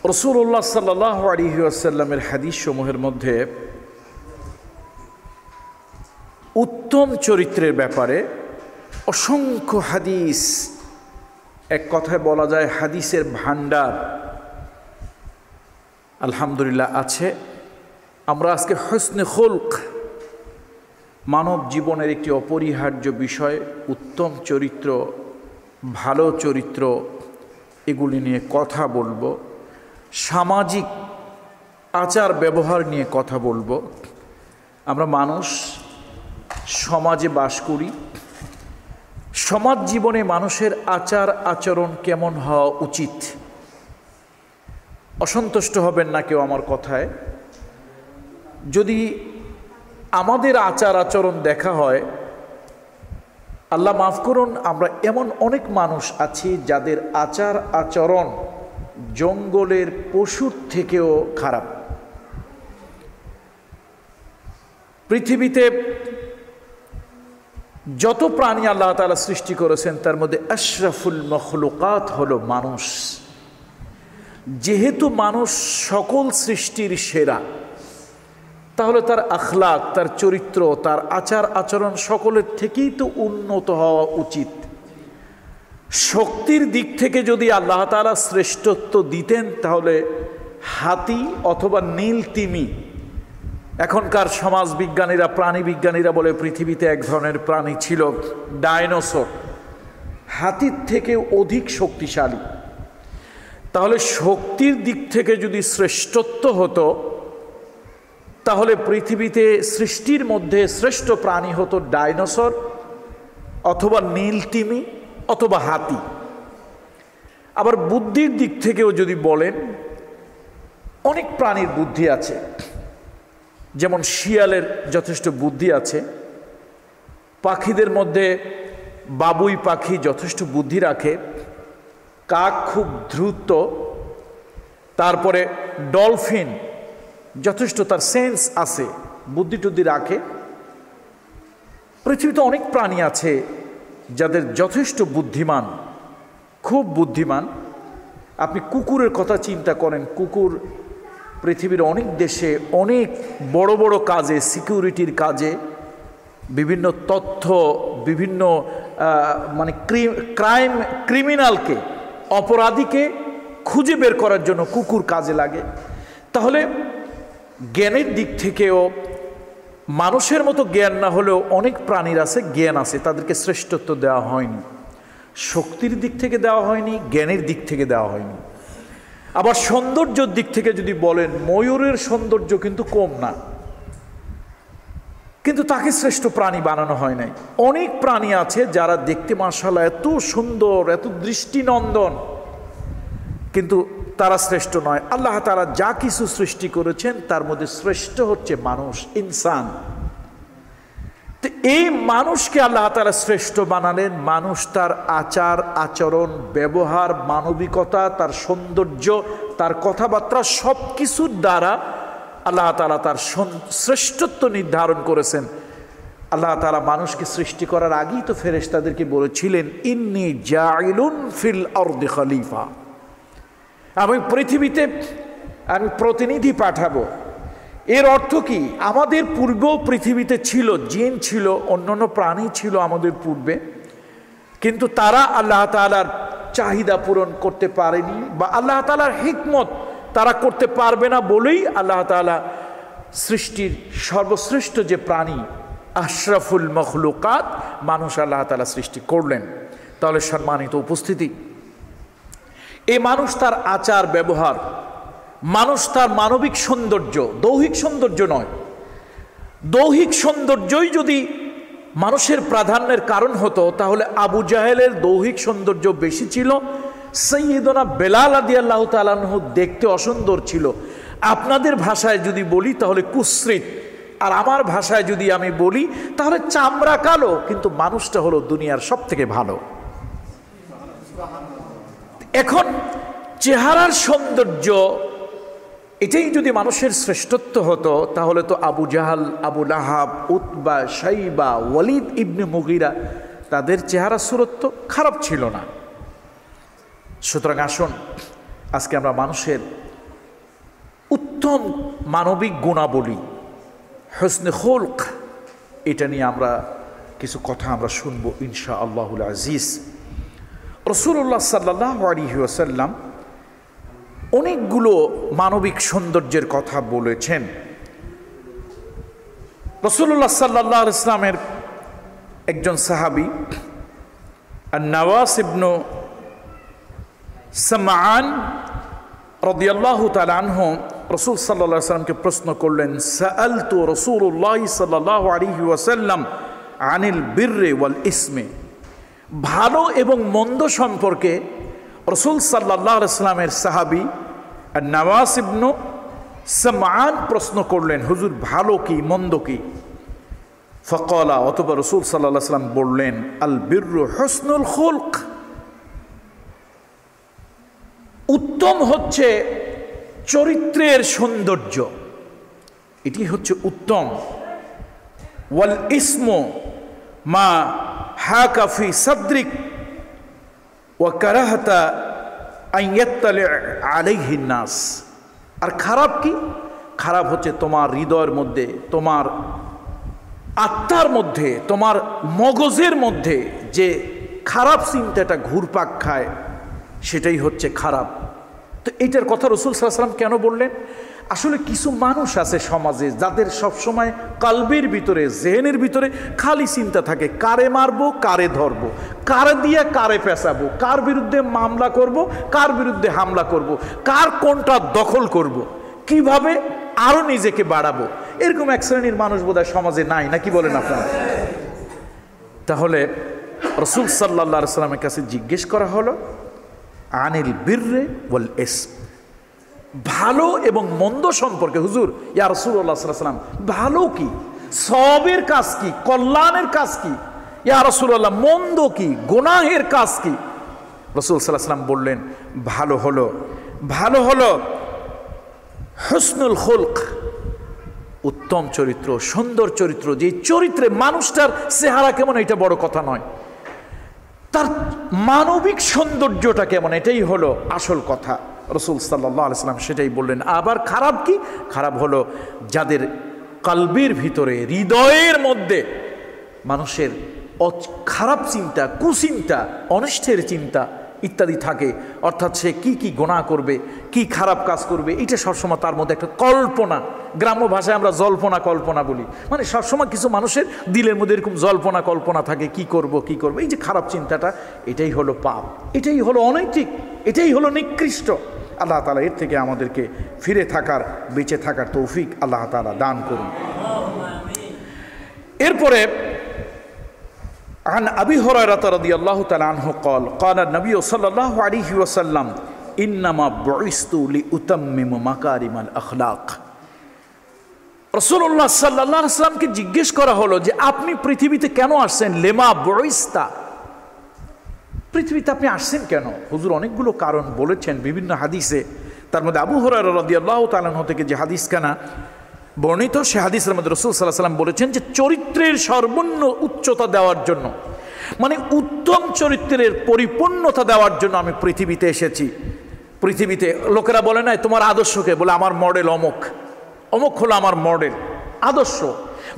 রাসূলুল্লাহ সাল্লাল্লাহু আলাইহি ওয়াসাল্লামের হাদিস সমূহের মধ্যে উত্তম চরিত্রের ব্যাপারে অসংখ্য হাদিস, এক কথায় বলা যায় হাদিসের ভান্ডার আলহামদুলিল্লাহ আছে। আমরা আজকে হুসনে খুলক, মানব জীবনের একটি অপরিহার্য বিষয়, উত্তম চরিত্র, ভালো চরিত্র, এগুলি নিয়ে কথা বলবো। সামাজিক আচার ব্যবহার নিয়ে কথা বলবো। আমরা মানুষ, সমাজে বাস করি। সমাজ জীবনে মানুষের আচার আচরণ কেমন হওয়া উচিত? অসন্তুষ্ট হবেন না কেউ আমার কথায়। যদি আমাদের আচার আচরণ দেখা হয়, আল্লাহ মাফ করুন, আমরা এমন অনেক মানুষ আছি যাদের আচার আচরণ জঙ্গলের পশুর থেকেও খারাপ। পৃথিবীতে যত প্রাণী আল্লাহ তাআলা সৃষ্টি করেছেন তার মধ্যে আশরাফুল মখলুকাত হলো মানুষ। যেহেতু মানুষ সকল সৃষ্টির সেরা, তাহলে তার আখলাক, তার চরিত্র, তার আচার আচরণ সকলের থেকেই তো উন্নত হওয়া উচিত। শক্তির দিক থেকে যদি আল্লাহ তাআলা শ্রেষ্ঠত্ব দিতেন তাহলে হাতি অথবা নীল তিমি, এখনকার সমাজ বিজ্ঞানীরা, প্রাণী বিজ্ঞানীরা বলে পৃথিবীতে এক ধরনের প্রাণী ছিল ডাইনোসর, হাতির থেকে অধিক শক্তিশালী। তাহলে শক্তির দিক থেকে যদি শ্রেষ্ঠত্ব হতো তাহলে পৃথিবীতে সৃষ্টির মধ্যে শ্রেষ্ঠ প্রাণী হতো ডাইনোসর অথবা নীল তিমি অথবা হাতি। আবার বুদ্ধির দিক থেকেও যদি বলেন, অনেক প্রাণীর বুদ্ধি আছে। যেমন শিয়ালের যথেষ্ট বুদ্ধি আছে। পাখিদের মধ্যে বাবুই পাখি যথেষ্ট বুদ্ধি রাখে। কাক খুব দ্রুত। তারপরে ডলফিন যথেষ্ট, তার সেন্স আছে, বুদ্ধি টুদ্ধি রাখে। পৃথিবীতে অনেক প্রাণী আছে যাদের যথেষ্ট বুদ্ধিমান, খুব বুদ্ধিমান। আপনি কুকুরের কথা চিন্তা করেন। কুকুর পৃথিবীর অনেক দেশে অনেক বড় বড় কাজে, সিকিউরিটির কাজে, বিভিন্ন তথ্য, বিভিন্ন ক্রিমিনালকে, অপরাধীকে খুঁজে বের করার জন্য কুকুর কাজে লাগে। তাহলে জ্ঞানের দিক থেকেও মানুষের মতো জ্ঞান না হলেও অনেক প্রাণীর আছে, জ্ঞান আছে, তাদেরকে শ্রেষ্ঠত্ব দেওয়া হয়নি। শক্তির দিক থেকে দেওয়া হয়নি, জ্ঞানের দিক থেকে দেওয়া হয়নি। আবার সৌন্দর্যের দিক থেকে যদি বলেন, ময়ূরের সৌন্দর্য কিন্তু কম না, কিন্তু তাকে শ্রেষ্ঠ প্রাণী বানানো হয় নাই। অনেক প্রাণী আছে যারা দেখতে মাশাআল্লাহ এত সুন্দর, এত দৃষ্টিনন্দন, কিন্তু তারা শ্রেষ্ঠ নয়। আল্লাহ তাআলা যা কিছু সৃষ্টি করেছেন তার মধ্যে শ্রেষ্ঠ হচ্ছে মানুষ, ইনসান। তো এই মানুষকে আল্লাহ তাআলা শ্রেষ্ঠ বানালেন। মানুষ তার আচার আচরণ, ব্যবহার, মানবিকতা, তার সৌন্দর্য, তার কথাবার্তা সব কিছুর দ্বারা আল্লাহ তাআলা তার শ্রেষ্ঠত্ব নির্ধারণ করেছেন। আল্লাহ তাআলা মানুষকে সৃষ্টি করার আগেই তো ফেরেশতাদেরকে বলেছিলেন, ইন্নী জাইলুন ফিল আরদি খলিফা, আমি পৃথিবীতে প্রতিনিধি পাঠাবো। এর অর্থ কি? আমাদের পূর্বেও পৃথিবীতে ছিল, জিন ছিল, অন্যান্য প্রাণী ছিল আমাদের পূর্বে, কিন্তু তারা আল্লাহ তাআলার চাহিদা পূরণ করতে পারেনি, বা আল্লাহ তাআলার হিকমত তারা করতে পারবে না বলেই আল্লাহ তাআলা সৃষ্টির সর্বশ্রেষ্ঠ যে প্রাণী, আশরাফুল মখলুকাত, মানুষ আল্লাহ তাআলা সৃষ্টি করলেন। তাহলে সম্মানিত উপস্থিতি, এই মানুষ তার আচার ব্যবহার, মানুষ তার মানবিক সৌন্দর্য, দৈহিক সৌন্দর্য নয়, দৈহিক সৌন্দর্যই যদি মানুষের প্রাধান্যের কারণ হতো তাহলে আবু জাহেলের দৈহিক সৌন্দর্য বেশি ছিল। সাইয়্যিদনা বেলাল রাদিয়াল্লাহু তাআলা আনহু দেখতে অসুন্দর ছিল। আপনাদের ভাষায় যদি বলি তাহলে কুশ্রিত, আর আমার ভাষায় যদি আমি বলি তাহলে চামড়া কালো, কিন্তু মানুষটা হলো দুনিয়ার সব থেকে ভালো। এখন চেহারার সৌন্দর্য, এটাই যদি মানুষের শ্রেষ্ঠত্ব হতো তাহলে তো আবু জাহাল, আবু লাহাব, উতবা, শাইবা, ওয়ালিদ ইবনে মুগিরা, তাদের চেহারা সুরত তো খারাপ ছিল না। সুতরাং আসুন আজকে আমরা মানুষের উত্তম মানবিক গুণাবলী হুসনে খুলক এটা নিয়ে আমরা কিছু কথা আমরা শুনবো ইনশাআল্লাহুল আজিজ। রাসূলুল্লাহ সাল্লাল্লাহু আলাইহি ওয়াসাল্লাম অনেকগুলো মানবিক সৌন্দর্যের কথা বলেছেন। রাসূলুল্লাহ সাল্লাল্লাহু আলাইহি ওয়াসাল্লামের একজন সাহাবী আন-নওয়াস ইবনে সামআন রাদিয়াল্লাহু তাআলা আনহু রাসূল সাল্লাল্লাহু আলাইহি ওয়াসাল্লামকে প্রশ্ন করলেন, সাআলতু রাসূলুল্লাহ সাল্লাল্লাহু আলাইহি ওয়াসাল্লাম আনিল বিররি ওয়াল ইসমে। ভালো এবং মন্দ সম্পর্কে রাসূল সাল্লাল্লাহু আলাইহি ওয়াসাল্লামের সাহাবী আন-নওয়াস ইবনে সামআন প্রশ্ন করলেন, হুজুর ভালো কি মন্দ কি? ফাকালা, অতঃপর রাসূল সাল্লাল্লাহু আলাইহি ওয়াসাল্লাম বললেন, আল বিররু হুসনুল খুলক। উত্তম হচ্ছে চরিত্রের সৌন্দর্য, এটি হচ্ছে উত্তম। ওয়াল ইসমু মা হাকা ফি সাদরিক ওয়া কারাহাতা আন ইয়াত্তালি আলাইহি নাস। আর খারাপ কি? খারাপ হচ্ছে তোমার হৃদয়ের মধ্যে, তোমার আত্মার মধ্যে, তোমার মগজের মধ্যে যে খারাপ চিন্তাটা ঘুরপাক খায়, সেটাই হচ্ছে খারাপ। তো এইটার কথা রাসূল সাল্লাল্লাহু আলাইহি ওয়াসাল্লাম কেন বললেন? আসলে কিছু মানুষ আছে সমাজে যাদের সবসময় কালবের ভিতরে, জেহেনের ভিতরে খালি চিন্তা থাকে, কারে মারবো, কারে ধরবো, কারে দিয়ে কারে পেঁচাবো, কার বিরুদ্ধে মামলা করব, কার বিরুদ্ধে হামলা করব, কার কোনটা দখল করব, কিভাবে আরো নিজেকে বাড়াবো। এরকম এক শ্রেণীর মানুষ বোধহয় সমাজে নাই, নাকি বলেন আপনারা? তাহলে রাসূল সাল্লাল্লাহু আলাইহি ওয়াসাল্লামের কাছে জিজ্ঞেস করা হলো আনিল বিররি ওয়াল ইসম, ভালো এবং মন্দ সম্পর্কে। হুজুর, ইয়া রাসূলুল্লাহ সাল্লাল্লাহু আলাইহি ওয়াসাল্লাম, ভালো কি, সওয়াবের কাজ কি, কল্যাণের কাজ কি? ইয়া রাসূলুল্লাহ, মন্দ কি, গুনাহের কাজ কি? রাসূল সাল্লাল্লাহু আলাইহি ওয়াসাল্লাম বললেন, ভালো হলো হুসনুল খুলক, উত্তম চরিত্র, সুন্দর চরিত্র। যে চরিত্রে মানুষটার চেহারা কেমন এটা বড় কথা নয়, তার মানবিক সৌন্দর্যটা কেমন এটাই হলো আসল কথা। রাসূল সাল্লাল্লাহু আলাইহি ওয়াসাল্লাম সেটাই বললেন। আবার খারাপ কি? খারাপ হলো যাদের কলবের ভিতরে, হৃদয়ের মধ্যে মানুষের খারাপ চিন্তা, কুচিন্তা, অনিষ্টের চিন্তা ইত্যাদি থাকে। অর্থাৎ সে কি গুনাহ করবে, কি খারাপ কাজ করবে, এটা সবসময় তার মধ্যে একটা কল্পনা, গ্রাম্য ভাষায় আমরা জল্পনা কল্পনা বলি, মানে সবসময় কিছু মানুষের দিলের মধ্যে এরকম জল্পনা কল্পনা থাকে, কি করব। এই যে খারাপ চিন্তাটা, এটাই হলো পাপ, এটাই হলো অনৈতিক, এটাই হলো নিকৃষ্ট। আল্লাহ তাআলা এর থেকে আমাদেরকে ফিরে থাকার, বেঁচে থাকার তৌফিক আল্লাহ তাআলা দান করুন। এরপরে عن أبي هريرة رضي الله تعالى عنه قال قال النبي صلى الله عليه وسلم إنما بعثت لأتمم مكارم الأخلاق। রাসূলুল্লাহ সাল্লাল্লাহু আলাইহি ওয়াসাল্লামকে জিজ্ঞেস করা হলো যে আপনি পৃথিবীতে কেন আসছেন? লেমা বুইস্তা, পৃথিবীতে আপনি আসছেন কেন? হুজুর অনেকগুলো কারণ বলেছেন বিভিন্ন হাদিসে। তার মধ্যে আবু হুরায়রা রাদিয়াল্লাহু তাআলা আনহু থেকে যে হাদিসখানা বর্ণিত, সে হাদিসের মধ্যে রাসূল সাল্লাল্লাহু আলাইহি ওয়াসাল্লাম বলেছেন যে চরিত্রের সর্বনিম্ন উচ্চতা দেওয়ার জন্য, মানে উত্তম চরিত্রের পরিপূর্ণতা দেওয়ার জন্য আমি পৃথিবীতে এসেছি। পৃথিবীতে লোকেরা বলে না তোমার আদর্শকে, বলে আমার মডেল অমুক, অমুক হলো আমার মডেল আদর্শ,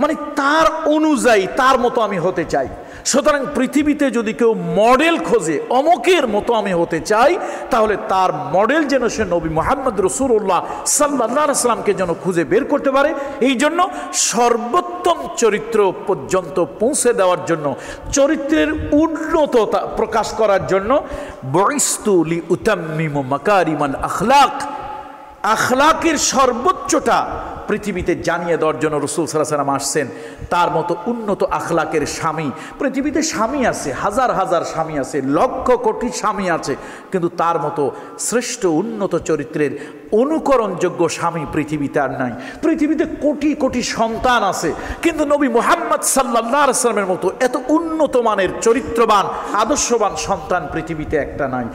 মানে তার অনুযায়ী তার মতো আমি হতে চাই। সুতরাং পৃথিবীতে যদি কেউ মডেল খোঁজে, অমুকের মতো আমি হতে চাই, তাহলে তার মডেল যেন সে নবী মুহাম্মদ রাসূলুল্লাহ সাল্লাল্লাহু আলাইহি ওয়াসাল্লামকে যেন খুঁজে বের করতে পারে। এই জন্য সর্বোত্তম চরিত্র পর্যন্ত পৌঁছে দেওয়ার জন্য, চরিত্রের উন্নততা প্রকাশ করার জন্য বুইস্তু লিউতাম্মিমু মাকারিমাল আখলাক, আখলাকের সর্বোচ্চটা পৃথিবীতে জানিয়ে দেওয়ার জন্য রাসূল সাল্লাল্লাহু আলাইহি ওয়াসাল্লাম আসছেন। তার মতো উন্নত আখলাকের স্বামী, পৃথিবীতে স্বামী আছে, হাজার হাজার স্বামী আছে, লক্ষ কোটি স্বামী আছে, কিন্তু তার মতো শ্রেষ্ঠ উন্নত চরিত্রের অনুকরণযোগ্য স্বামী পৃথিবীতে আর নাই। পৃথিবীতে কোটি কোটি সন্তান আছে, কিন্তু নবী মুহাম্মদ মুহাম্মদ সাল্লাল্লাহু আলাইহি ওয়াসাল্লামের মতো এত উন্নত মানের চরিত্রবান আদর্শবান সন্তান পৃথিবীতে একটা নাই।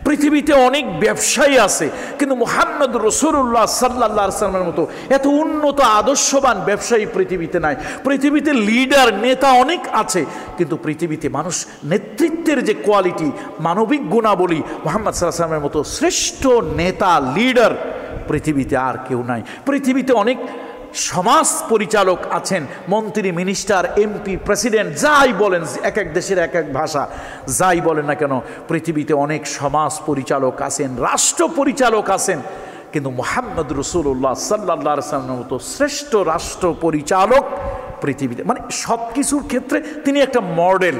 পৃথিবীতে অনেক ব্যবসায়ী আছে, কিন্তু মুহাম্মদ রাসূলুল্লাহ সাল্লাল্লাহু আলাইহি ওয়াসাল্লামের মতো এত উন্নত আদর্শবান ব্যবসায়ী পৃথিবীতে নাই। পৃথিবীতে লিডার নেতা অনেক আছে, কিন্তু পৃথিবীতে মানুষ নেতৃত্বের যে কোয়ালিটি, মানবিক গুণাবলী, মুহাম্মদ সাল্লাল্লাহু আলাইহি ওয়াসাল্লামের মতো শ্রেষ্ঠ নেতা লিডার পৃথিবীতে আর কেউ নাই। পৃথিবীতে অনেক সমাজ পরিচালক আছেন, মন্ত্রী, মিনিস্টার, এমপি, প্রেসিডেন্ট, যাই বলেন, এক এক দেশের এক এক ভাষা, যাই বলেন না কেন, পৃথিবীতে অনেক সমাজ পরিচালক আছেন, রাষ্ট্র পরিচালক আছেন, কিন্তু মুহাম্মদ রাসূলুল্লাহ সাল্লাল্লাহু আলাইহি ওয়াসাল্লামের মতো শ্রেষ্ঠ রাষ্ট্র পরিচালক পৃথিবীতে, মানে সব কিছুর ক্ষেত্রে তিনি একটা মডেল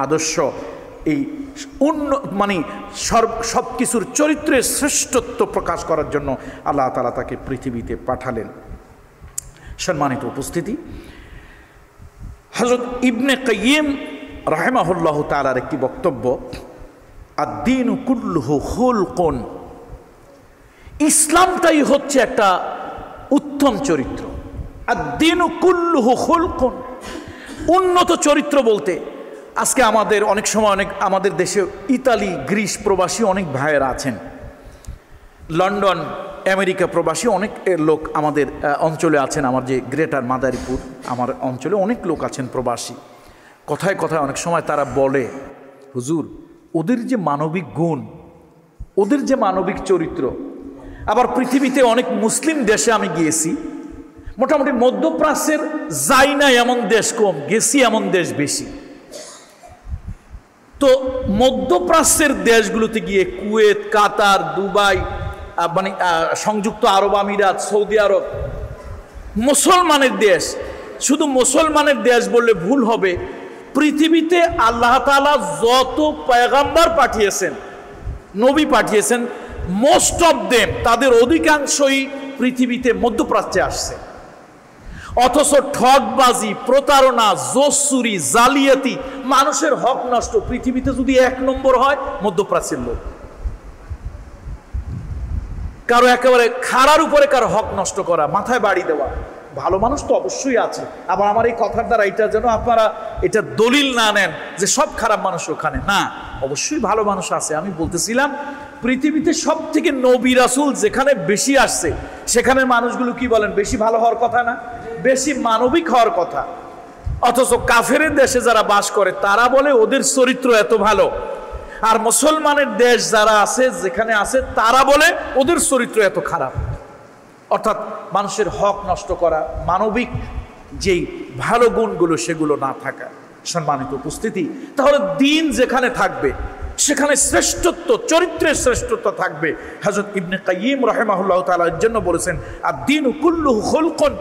আদর্শ। এই মানে সব কিছুর চরিত্রের শ্রেষ্ঠত্ব প্রকাশ করার জন্য আল্লাহ তাআলা তাকে পৃথিবীতে পাঠালেন। সম্মানিত উপস্থিতি, হযরত ইবনে কাইয়িম রাহিমাহুল্লাহু তাআলার একটি বক্তব্য, আদ-দীনু কুল্লুহু খুলকুন, ইসলামটাই হচ্ছে একটা উত্তম চরিত্র। আদ-দীনু কুল্লুহু খুলকুন, উন্নত চরিত্র বলতে আজকে আমাদের অনেক সময় আমাদের দেশে ইতালি, গ্রিস প্রবাসী অনেক ভাইয়েরা আছেন, লন্ডন, আমেরিকা প্রবাসী অনেক লোক আমাদের অঞ্চলে আছেন। আমার যে গ্রেটার মাদারীপুর, আমার অঞ্চলে অনেক লোক আছেন প্রবাসী। কথায় কথায় অনেক সময় তারা বলে, হুজুর, ওদের যে মানবিক গুণ, ওদের যে মানবিক চরিত্র। আবার পৃথিবীতে অনেক মুসলিম দেশে আমি গিয়েছি, মোটামুটি মধ্যপ্রাচ্যের যাই না এমন দেশ কম, গেছি এমন দেশ বেশি। তো মধ্যপ্রাচ্যের দেশগুলোতে গিয়ে, কুয়েত, কাতার, দুবাই, মানে সংযুক্ত আরব আমিরাত, সৌদি আরব, মুসলমানের দেশ। শুধু মুসলমানের দেশ বললে ভুল হবে, পৃথিবীতে আল্লাহ তাআলা যত পয়গম্বর পাঠিয়েছেন, নবী পাঠিয়েছেন, মোস্ট অফ দেম, তাদের অধিকাংশই পৃথিবীতে মধ্যপ্রাচ্যে আসছে। অথচ ঠকবাজি, প্রতারণা, জোসুরি, জালিয়াতি, মানুষের হক নষ্ট পৃথিবীতে যদি এক নম্বর হয় মধ্যপ্রাচ্যের লোক। কারো একেবারে খাড়ার উপরে কারো হক নষ্ট করা, মাথায় বাড়ি দেওয়া। ভালো মানুষ তো অবশ্যই আছে। আবার আমার এই কথার দ্বারা এটা যেন আপনারা এটা দলিল না নেন যে সব খারাপ মানুষ ওখানে, না, অবশ্যই ভালো মানুষ আছে। আমি বলতেছিলাম পৃথিবীতে সব থেকে নবী রাসূল যেখানে বেশি আসছে, সেখানের মানুষগুলো কি বলেন, বেশি ভালো হওয়ার কথা না, বেশি মানবিক হওয়ার কথা। অথচ কাফেরের দেশে যারা বাস করে তারা বলে ওদের চরিত্র এত ভালো, আর মুসলমানের দেশ যারা আছে, যেখানে আছে, তারা বলে ওদের চরিত্র এত খারাপ। অর্থাৎ মানুষের হক নষ্ট করা, মানবিক যেই ভালো গুণগুলো সেগুলো না থাকা। সম্মানিত উপস্থিতি, তাহলে দিন যেখানে থাকবে সেখানে শ্রেষ্ঠত্ব, চরিত্রের শ্রেষ্ঠত্ব থাকবে। হযরত ইবনে কাইয়িম রাহিমাহুল্লাহু তাআলা এর জন্য বলেছেন, আদ-দীনু কুল্লুহু খুলকুন,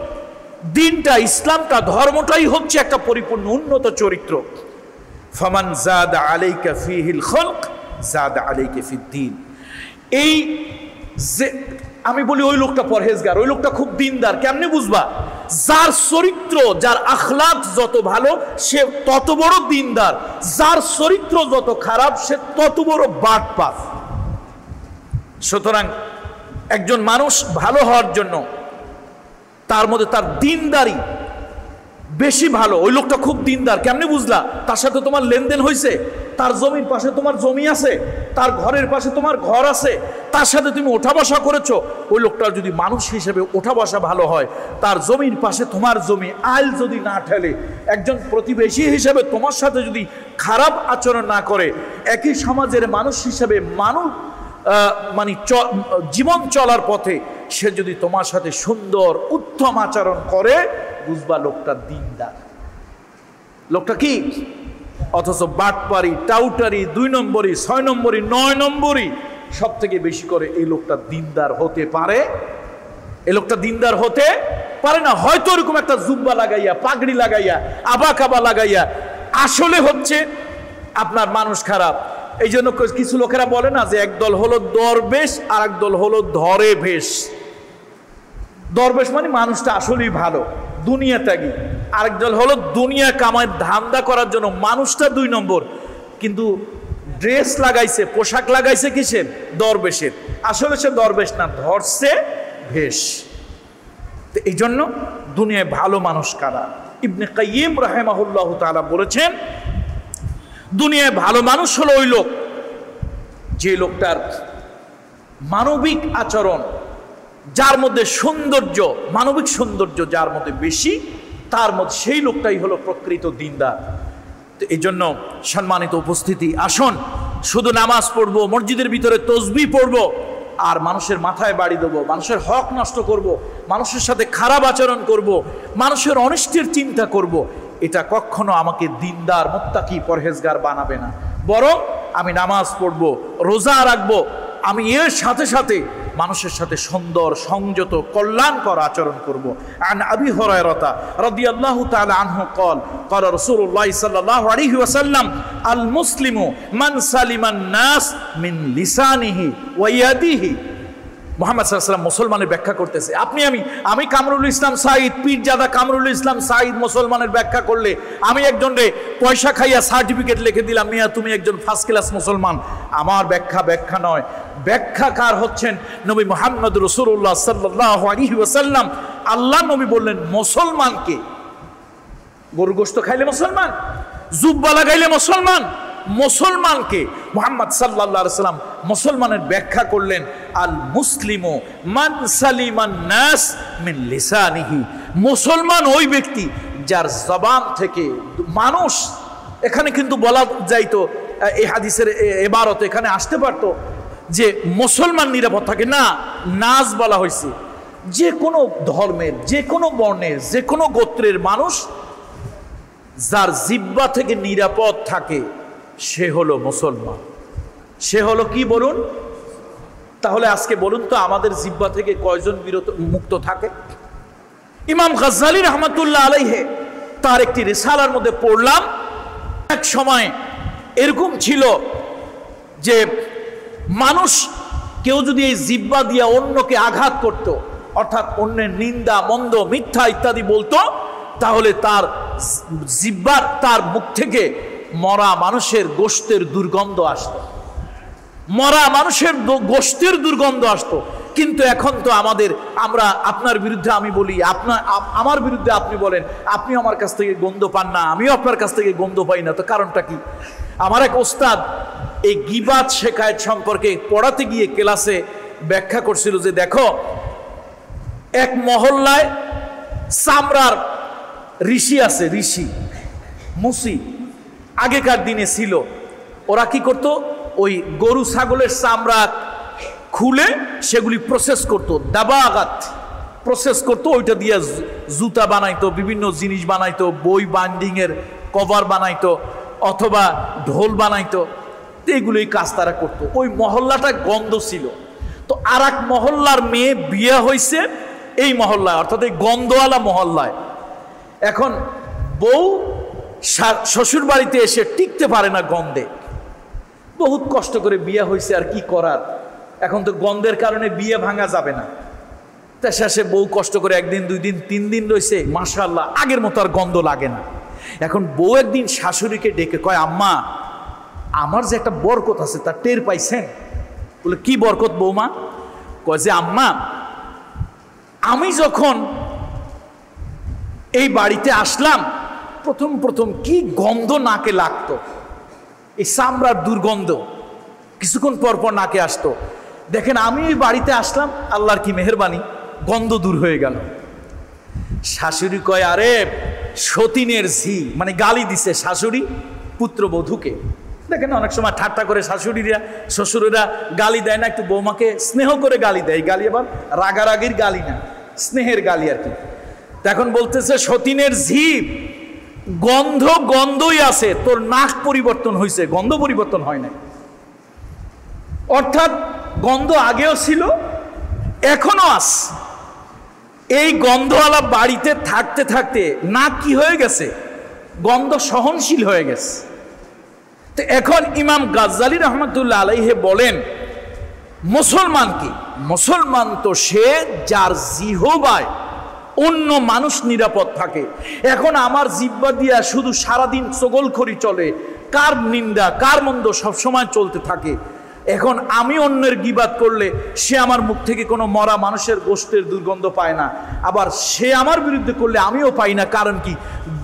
দিনটা, ইসলামটা, ধর্মটাই হচ্ছে একটা পরিপূর্ণ উন্নত চরিত্র। ফামান যাদা আলাইকা ফীহিল খুলক যাদা আলাইকা ফিদ্দীন। এই যে আমি বলি ওই লোকটা পরহেজগার, ওই লোকটা খুব দিনদার, কেমনে বুঝবা? যার চরিত্র, যার আখলাক যত ভালো সে তত বড় দিনদার, যার চরিত্র যত খারাপ সে তত বড় বাটপার। সুতরাং একজন মানুষ ভালো হওয়ার জন্য তার মধ্যে তার দিনদারি বেশি ভালো। ওই লোকটা খুব দিনদার, কেমনে বুঝলা? তার সাথে তোমার লেনদেন হয়েছে, তার জমির পাশে তোমার জমি আছে, তার ঘরের পাশে তোমার ঘর আছে, তার সাথে তুমি ওঠা বসা করেছো। ওই লোকটার যদি মানুষ হিসেবে ওঠা বসা ভালো হয়, তার জমির পাশে তোমার জমি, আইল যদি না ঠেলে, একজন প্রতিবেশী হিসেবে তোমার সাথে যদি খারাপ আচরণ না করে, একই সমাজের মানুষ হিসেবে মানে জীবন চলার পথে সে যদি তোমার সাথে সুন্দর উত্তম আচরণ করে, বুঝবা লোকটা দিনদার, লোকটা কি। অথচ বাটপারি, টাউটারি, 2 নম্বরই, 6 নম্বরই, 9 নম্বরই সব থেকে বেশি করে এই লোকটা দিনদার হতে পারে? এই লোকটা দিনদার হতে পারে না। হয়তো এরকম একটা জুব্বা লাগাইয়া, পাগড়ি লাগাইয়া, আবা কাবা লাগাইয়া আসলে হচ্ছে আপনার মানুষ খারাপ। এই জন্য কিছু লোকেরা বলে না যে একদল হলো দরবেশ আর একদল হলো ধরে ভেশ। দরবেশ মানে মানুষটা আসলেই ভালো, দুনিয়া ত্যাগী। আরেক দল হলো দুনিয়া কামায় ধান্দা করার জন্য, মানুষটা 2 নম্বর, কিন্তু ড্রেস লাগাইছে, পোশাক লাগাইছে কিসের? দরবেশের। আসলে সে দরবেশ না, ধরছে ভেশ। এই জন্য দুনিয়ায় ভালো মানুষ কারা? ইবনে কাইয়িম রাহিমাহুল্লাহ তাআলা বলেছেন, দুনিয়ায় ভালো মানুষ হলো ওই লোক যে লোকটার মানবিক আচরণ, যার মধ্যে সৌন্দর্য, মানবিক সৌন্দর্য যার মধ্যে বেশি, তার মধ্যে সেই লোকটাই হলো প্রকৃত দ্বীনদার। তো এই জন্য সম্মানিত উপস্থিতি, আসুন শুধু নামাজ পড়বো, মসজিদের ভিতরে তসবিহ পড়বো আর মানুষের মাথায় বাড়ি দেবো, মানুষের হক নষ্ট করব, মানুষের সাথে খারাপ আচরণ করব, মানুষের অনিষ্টের চিন্তা করব, এটা কখনো আমাকে দ্বীনদার, মুত্তাকি, পরহেজগার বানাবে না। বরং আমি নামাজ পড়বো, রোজা রাখবো, আমি এর সাথে সাথে মানুষের সাথে সুন্দর, সংযত, কল্যাণকর আচরণ করব। আন আবি হুরায়রা রাদিয়াল্লাহু তাআলা আনহু قال قال رسول الله صلى الله عليه وسلم المسلم من سلم الناس من لسانه ويده। মুহাম্মদ সাল্লাল্লাহু আলাইহি ওয়াসাল্লাম মুসলমানের ব্যাখ্যা করতেছে। আমি কামরুল ইসলাম সাঈদ, পীরজাদা কামরুল ইসলাম সাঈদ মুসলমানের ব্যাখ্যা করলে আমি একজনরে পয়সা খাইয়া সার্টিফিকেট লিখে দিলাম, মিয়া তুমি একজন ফার্স্ট ক্লাস মুসলমান, আমার ব্যাখ্যা নয়। ব্যাখ্যাকার হচ্ছেন নবী মুহাম্মদ রাসূলুল্লাহ সাল্লাল্লাহু আলাইহি ওয়াসাল্লাম। আল্লাহ নবী বললেন, মুসলমানকে, গরু গোশত খাইলে মুসলমান, জুব্বা লাগাইলে মুসলমান, মুসলমানকে মুহাম্মদ সাল্লাল্লাহু আলাইহি ওয়াসাল্লাম মুসলমানের ব্যাখ্যা করলেন, আল মুসলিমু মান সালিমান নাস মিন লিসানিহি। মুসলমান ওই ব্যক্তি যার জবান থেকে মানুষ, এখানে কিন্তু বলা যাইতো, এই হাদিসের ইবারত এখানে আসতে পারতো যে মুসলমান নিরাপদ থাকে, না, নাস বলা হয়েছে। যে কোনো ধর্মের, যে কোনো বর্ণের, যে কোনো গোত্রের মানুষ যার জিহ্বা থেকে নিরাপদ থাকে সে হলো মুসলমান। সে হলো কি বলুন? তাহলে আজকে বলুন তো আমাদের জিহ্বা থেকে কয়জন মুক্ত থাকে? ইমাম গাজ্জালী রাহমাতুল্লাহ আলাইহি তার একটি রিসালার মধ্যে পড়লাম, এক সময় এরকম ছিল যে মানুষ কেউ যদি এই জিহ্বা দিয়ে অন্যকে আঘাত করত, অর্থাৎ অন্যের নিন্দা, মন্দ, মিথ্যা ইত্যাদি বলতো, তাহলে তার জিহ্বার, তার মুখ থেকে মরা মানুষের গোশতের দুর্গন্ধ আসতো, মরা মানুষের গোশতের দুর্গন্ধ আসতো। কিন্তু এখন তো আমরা আপনার বিরুদ্ধে আমি বলি, আমার বিরুদ্ধে আপনি বলেন, আপনি আমার কাছ থেকে গন্ধ পান না, আমিও আপনার কাছ থেকে গন্ধ পাই না। তো কারণটা কি? আমার এক ওস্তাদ এই গীবাত শেখায়ত সম্পর্কে পড়াতে গিয়ে ক্লাসে ব্যাখ্যা করছিল যে দেখো, এক মহল্লায় চামড়ার ঋষি আছে, ঋষি মুসি আগেকার দিনে ছিল। ওরা কি করত? ওই গরু ছাগলের চামড়া খুলে সেগুলি প্রসেস করত, দাবাগাত প্রসেস করত, ওইটা দিয়ে জুতা বানাইতো, বিভিন্ন জিনিস বানাইতো, বই বাইন্ডিং এর কভার বানাইতো, অথবা ঢোল বানাইতো। এইগুলোই কাজ তারা করতো। ওই মহল্লাটা গন্ধ ছিল। তো আর এক মহল্লার মেয়ে বিয়ে হয়েছে এই মহল্লায়, অর্থাৎ এই গন্ধওয়ালা মহল্লায়। এখন বউ শ্বশুর বাড়িতে এসে টিকতে পারে না গন্ধে, বহুত কষ্ট করে বিয়ে হয়েছে, আর কি করার, এখন তো গন্ধের কারণে বিয়ে ভাঙা যাবে না। তা শেষে বউ কষ্ট করে একদিন, 2 দিন, 3 দিন রয়েছে, মাশাআল্লাহ আগের মতো আর গন্ধ লাগে না। এখন বউ একদিন শাশুড়িকে ডেকে কয়, আম্মা আমার যে একটা বরকত আছে তা টের পাইছেন? বলে কি বরকত বৌমা? কয় যে আম্মা, আমি যখন এই বাড়িতে আসলাম প্রথম কি গন্ধ নাকে লাগতো, এই চামড়ার দুর্গন্ধ কিছুক্ষণ পর নাকে আসতো। দেখেন আমি এই বাড়িতে আসলাম, আল্লাহর কি মেহেরবানি, গন্ধ দূর হয়ে গেল। শাশুড়ি কয়, আরে সতীনের ঝি, মানে গালি দিছে শাশুড়ি পুত্রবধূকে। দেখেন অনেক সময় ঠাট্টা করে শাশুড়িরা, শ্বশুরেরা গালি দেয় না, একটু বৌমাকে স্নেহ করে গালি দেয়। গালি আবার রাগারাগির গালি না, স্নেহের গালি আর কি। এখন বলতেছে সতীনের ঝি, গন্ধই আছে, তোর নাক পরিবর্তন হয়েছে, গন্ধ পরিবর্তন হয় না। অর্থাৎ গন্ধ আগেও ছিল, এখনো আস। এই গন্ধওয়ালা বাড়িতে থাকতে থাকতে নাক কি হয়ে গেছে? গন্ধ সহনশীল হয়ে গেছে। তো এখন ইমাম গাজ্জালী রাহমাতুল্লাহ আলাইহি বলেন, মুসলমান কি? মুসলমান তো সে যার জিহ্বায় অন্য মানুষ নিরাপদ থাকে। এখন আমার জিহ্বা দিয়া শুধু সারাদিন চগলখড়ি চলে, কার নিন্দা, কার মন্দ সবসময় চলতে থাকে। এখন আমি অন্যের গীবাত করলে সে আমার মুখ থেকে কোনো মরা মানুষের গোশতের দুর্গন্ধ পায় না, আবার সে আমার বিরুদ্ধে করলে আমিও পাই না। কারণ কি?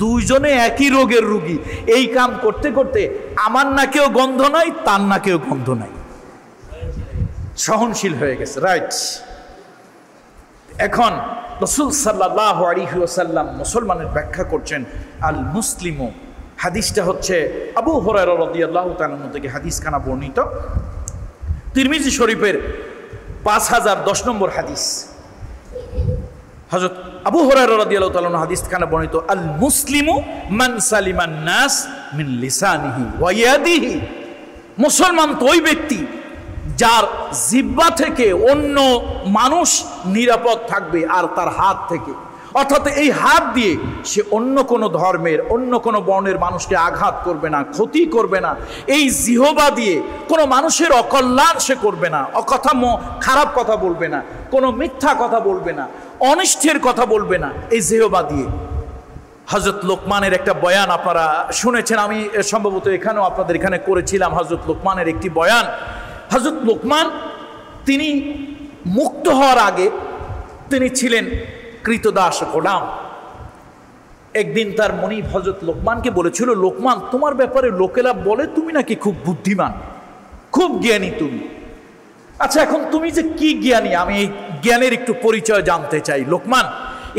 দুইজনে একই রোগের রোগী। এই কাম করতে করতে আমার নাকেও গন্ধ নাই, তার নাকেও গন্ধ নাই, সহনশীল হয়ে গেছে। রাইট। এখন রাসূল সাল্লাল্লাহু আলাইহি ওয়াসাল্লাম মুসলমানের ব্যাখ্যা করছেন আল মুসলিমু। হাদিসটা হচ্ছে আবু হুরায়রা রাদিয়াল্লাহু তাআলা থেকে হাদিসখানা বর্ণিত, তিরমিজি শরীফের 5010 নম্বর হাদিস। হযরত আবু হুরায়রা রাদিয়াল্লাহু তাআলা হাদিসখানা বর্ণিত, আল মুসলিমু মান সালিমান নাস মিন লিসানিহি ওয়া ইয়াদিহি। মুসলমান তো ওই ব্যক্তি যার জিহ্বা থেকে অন্য মানুষ নিরাপদ থাকবে আর তার হাত থেকে, অর্থাৎ এই হাত দিয়ে সে অন্য কোনো ধর্মের, অন্য কোনো বর্ণের মানুষকে আঘাত করবে না, ক্ষতি করবে না। এই জিহ্বা দিয়ে কোনো মানুষের অকল্যাণ সে করবে না, খারাপ কথা বলবে না, কোনো মিথ্যা কথা বলবে না, অনিষ্টের কথা বলবে না এই জিহ্বা দিয়ে। হযরত লোকমানের একটা বয়ান আপনারা শুনেছেন, আমি সম্ভবত এখানেও আপনাদের এখানে করেছিলাম হযরত লোকমানের একটি বয়ান। হযরত লোকমান তিনি মুক্ত হওয়ার আগে তিনি ছিলেন কৃতদাস গোলাম। একদিন তার মনিব হযরত লোকমানকে বলেছিল, লোকমান, তোমার ব্যাপারে লোকেরা বলে তুমি নাকি খুব বুদ্ধিমান, খুব জ্ঞানী তুমি। আচ্ছা, এখন তুমি যে কি জ্ঞানী, আমি এই জ্ঞানের একটু পরিচয় জানতে চাই। লোকমান,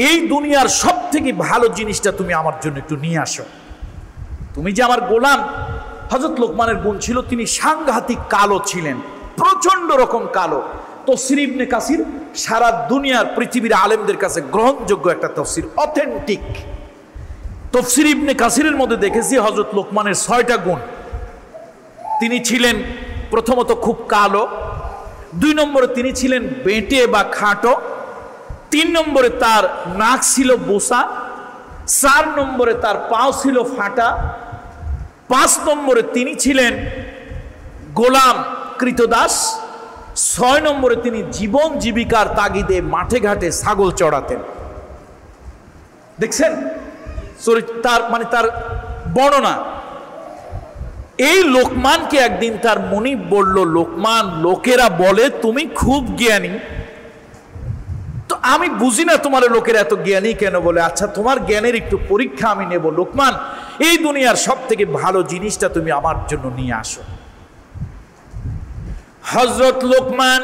এই দুনিয়ার সব থেকে ভালো জিনিসটা তুমি আমার জন্য একটু নিয়ে আসো। তুমি যে আমার গোলাম। হযরত লোকমানের গুণ ছিল তিনি সাংঘাতিক কালো ছিলেন, প্রচন্ড রকম কালো। তফসির ইবনে কাসির সারা দুনিয়ার পৃথিবীর আলেমদের কাছে গ্রহণযোগ্য একটা তফসির, অথেন্টিক তফসির ইবনে কাসিরের মধ্যে দেখেছি হযরত লোকমানের 6টা গুণ। তিনি ছিলেন প্রথমত খুব কালো, 2 নম্বরে তিনি ছিলেন বেঁটে বা খাটো, 3 নম্বরে তার নাক ছিল বোসা, 4 নম্বরে তার পাও ছিল ফাটা, 5 নম্বরে তিনি ছিলেন গোলাম কৃতদাস, 6 নম্বরে তিনি জীবন জীবিকার তাগিদে মাঠে ঘাটে ছাগল চড়াতেন। দেখছেন তার বর্ণনা। এই লোকমানকে একদিন তার মনিব বলল, লোকমান, লোকেরা বলে তুমি খুব জ্ঞানী, তো আমি বুঝি না তোমার লোকেরা এত জ্ঞানী কেন বলে। আচ্ছা, তোমার জ্ঞানের একটু পরীক্ষা আমি নেব। লোকমান, এই দুনিয়ার সব থেকে ভালো জিনিসটা তুমি আমার জন্য নিয়ে আসো। হযরত লোকমান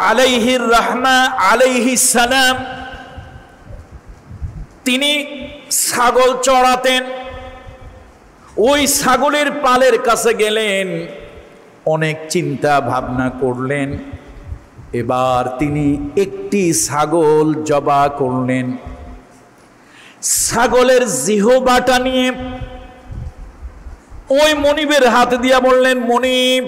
আলাইহির রাহমা আলাইহিস সালাম তিনি ছাগল চড়াতেন। ওই ছাগলের পালের কাছে গেলেন, অনেক চিন্তা ভাবনা করলেন, এবার তিনি একটি ছাগল জবাই করলেন। ছাগলের জিহ্বাটা নিয়ে ওই মনিবের হাতে দিয়া বললেন, মনিব,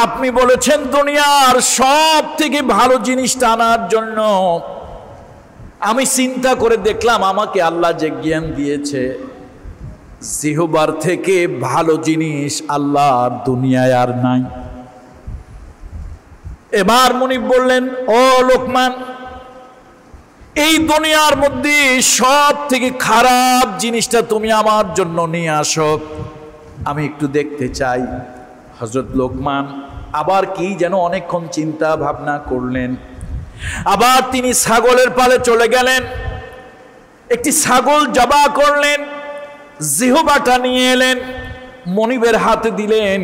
আপনি বলেছেন দুনিয়ার সব থেকে ভালো জিনিসটা আনার জন্য। আমি চিন্তা করে দেখলাম আমাকে আল্লাহ যে জ্ঞান দিয়েছে, জিহ্বার থেকে ভালো জিনিস আল্লাহর দুনিয়ায় আর নাই। এবার মনিব বললেন, ও লোকমান, এই দুনিয়ার মধ্যে সব থেকে খারাপ জিনিসটা তুমি আমার জন্য নিয়ে আসো, আমি একটু দেখতে চাই। হযরত লোকমান আবার কি যেন অনেকক্ষণ চিন্তা ভাবনা করলেন। আবার তিনি ছাগলের পালে চলে গেলেন, একটি ছাগল জবাই করলেন, জিহ্বাটা নিয়ে এলেন, মনিবের হাতে দিলেন।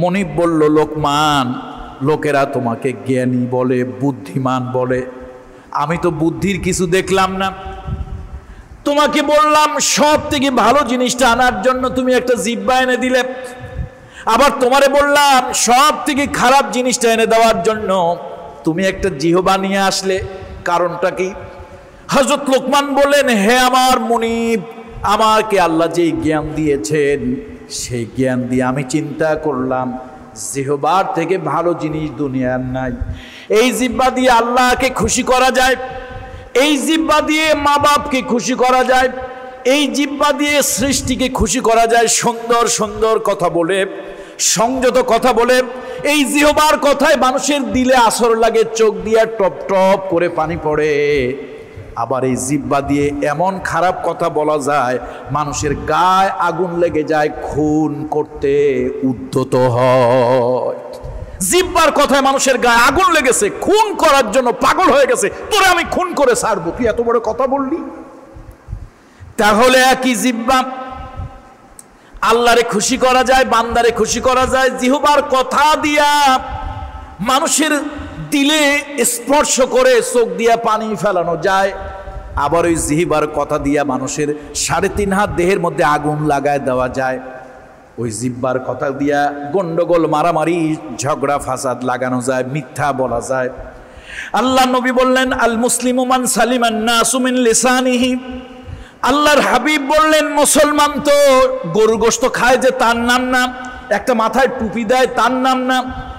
মনিব বলল, লোকমান, লোকেরা তোমাকে জ্ঞানী বলে, বুদ্ধিমান বলে, আমি তো বুদ্ধির কিছু দেখলাম না। তোমাকে বললাম সব থেকে ভালো জিনিসটা আনার জন্য, তুমি একটা জিহ্বা এনে দিলে। আবার তোমারে বললাম সব থেকে খারাপ জিনিসটা এনে দেওয়ার জন্য, তুমি একটা জিহ্বা নিয়ে আসলে, কারণটা কি? হযরত লোকমান বললেন, হে আমার মনিব, আমাকে আল্লাহ যেই জ্ঞান দিয়েছেন, সেই জ্ঞান দিয়ে আমি চিন্তা করলাম জিহ্বার থেকে ভালো জিনিস দুনিয়ার নাই। এই জিহ্বা দিয়ে আল্লাহকে খুশি করা যায়, এই জিহ্বা দিয়ে মা বাপকে খুশি করা যায়, এই জিহ্বা দিয়ে সৃষ্টিকে খুশি করা যায়। সুন্দর সুন্দর কথা বলে, সংযত কথা বলে, এই জিহ্বার কথায় মানুষের দিলে আসর লাগে, চোখ দিয়ে টপ টপ করে পানি পড়ে। আবার এই জিহ্বা দিয়ে এমন খারাপ কথা বলা যায়, মানুষের গায়ে আগুন লেগে যায়, খুন করতে উদ্যত হয়। জিহ্বার কথায় মানুষের গায়ে আগুন লেগেছে, খুন করার জন্য পাগল হয়ে গেছে, তোরে আমি খুন করে ছাড়বো, তুই এত বড় কথা বললি। তাহলে একই জিহ্বা, আল্লাহরে খুশি করা যায়, বান্দারে খুশি করা যায়, জিহ্বার কথা দিয়া মানুষের দিলে স্পর্শ করে চোখ দিয়া পানি ফেলানো যায়, আবার ওই জিহ্বার কথা দিয়া মানুষের 3.5 হাত দেহের মধ্যে আগুন লাগায় দেওয়া যায়। ওই জিহ্বার কথা দিয়া গন্ডগোল, মারামারি, ঝগড়া ফাসাদ লাগানো যায়, মিথ্যা বলা যায়। আল্লাহ নবী বললেন, আল মুসলিমু মান সালিমান নাসু মিন লিসানিহি। আল্লাহর হাবিব বললেন, মুসলমান তো গরু গোশত খায় যে তার নাম না, একটা মাথায় টুপি দেয় তার নাম না,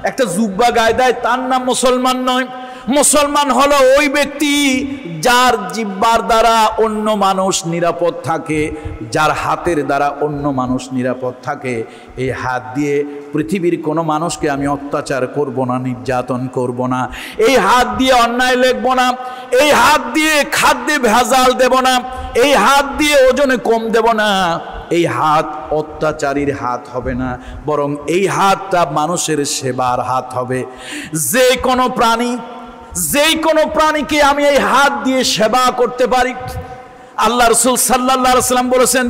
একটা জুব্বা গায়ে দেয় তার নাম মুসলমান নয়। মুসলমান হলো ওই ব্যক্তি যার জিহ্বার দ্বারা অন্য মানুষ নিরাপদ থাকে, যার হাতের দ্বারা অন্য মানুষ নিরাপদ থাকে। এই হাত দিয়ে পৃথিবীর কোনো মানুষকে আমি অত্যাচার করব না, নির্যাতন করব না, এই হাত দিয়ে অন্যায় লিখব না, এই হাত দিয়ে খাদ্যে ভেজাল দেব না, এই হাত দিয়ে ওজনে কম দেব না। এই হাত অত্যাচারীর হাত হবে না, বরং এই হাতটা মানুষের সেবার হাত হবে। যে কোনো প্রাণীকে আমি এই হাত দিয়ে সেবা করতে পারি। আল্লাহ রাসূল সাল্লাল্লাহু আলাইহি ওয়াসাল্লাম বলেছেন,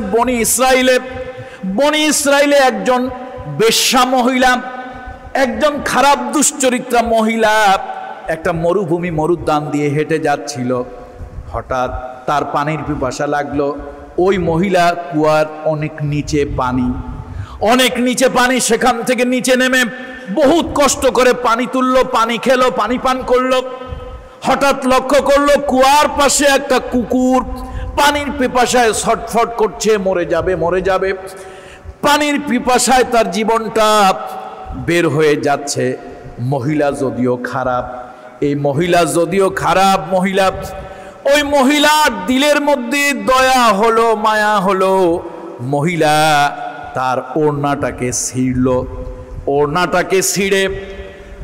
বনি ইসরাইলে একজন বেশ্যা মহিলা, একজন খারাপ দুশ্চরিত্রা মহিলা একটা মরুদ্যান দিয়ে হেঁটে যাচ্ছিল। হঠাৎ তার পানির পিপাসা লাগলো। ওই মহিলা কুয়ার অনেক নিচে পানি, সেখান থেকে নিচে নেমে বহুত কষ্ট করে পানি তুললো, পানি খেলো, পানি পান করলো। হঠাৎ লক্ষ্য করলো কুয়ার পাশে একটা কুকুর পানির পিপাসায় ছটফট করছে, মরে যাবে। পানির পিপাসায় তার জীবনটা বের হয়ে যাচ্ছে। মহিলা যদিও খারাপ, ওই মহিলার দিলের মধ্যে দয়া হলো, মায়া হলো। মহিলা তার ওড়নাটাকে ছিঁড়ে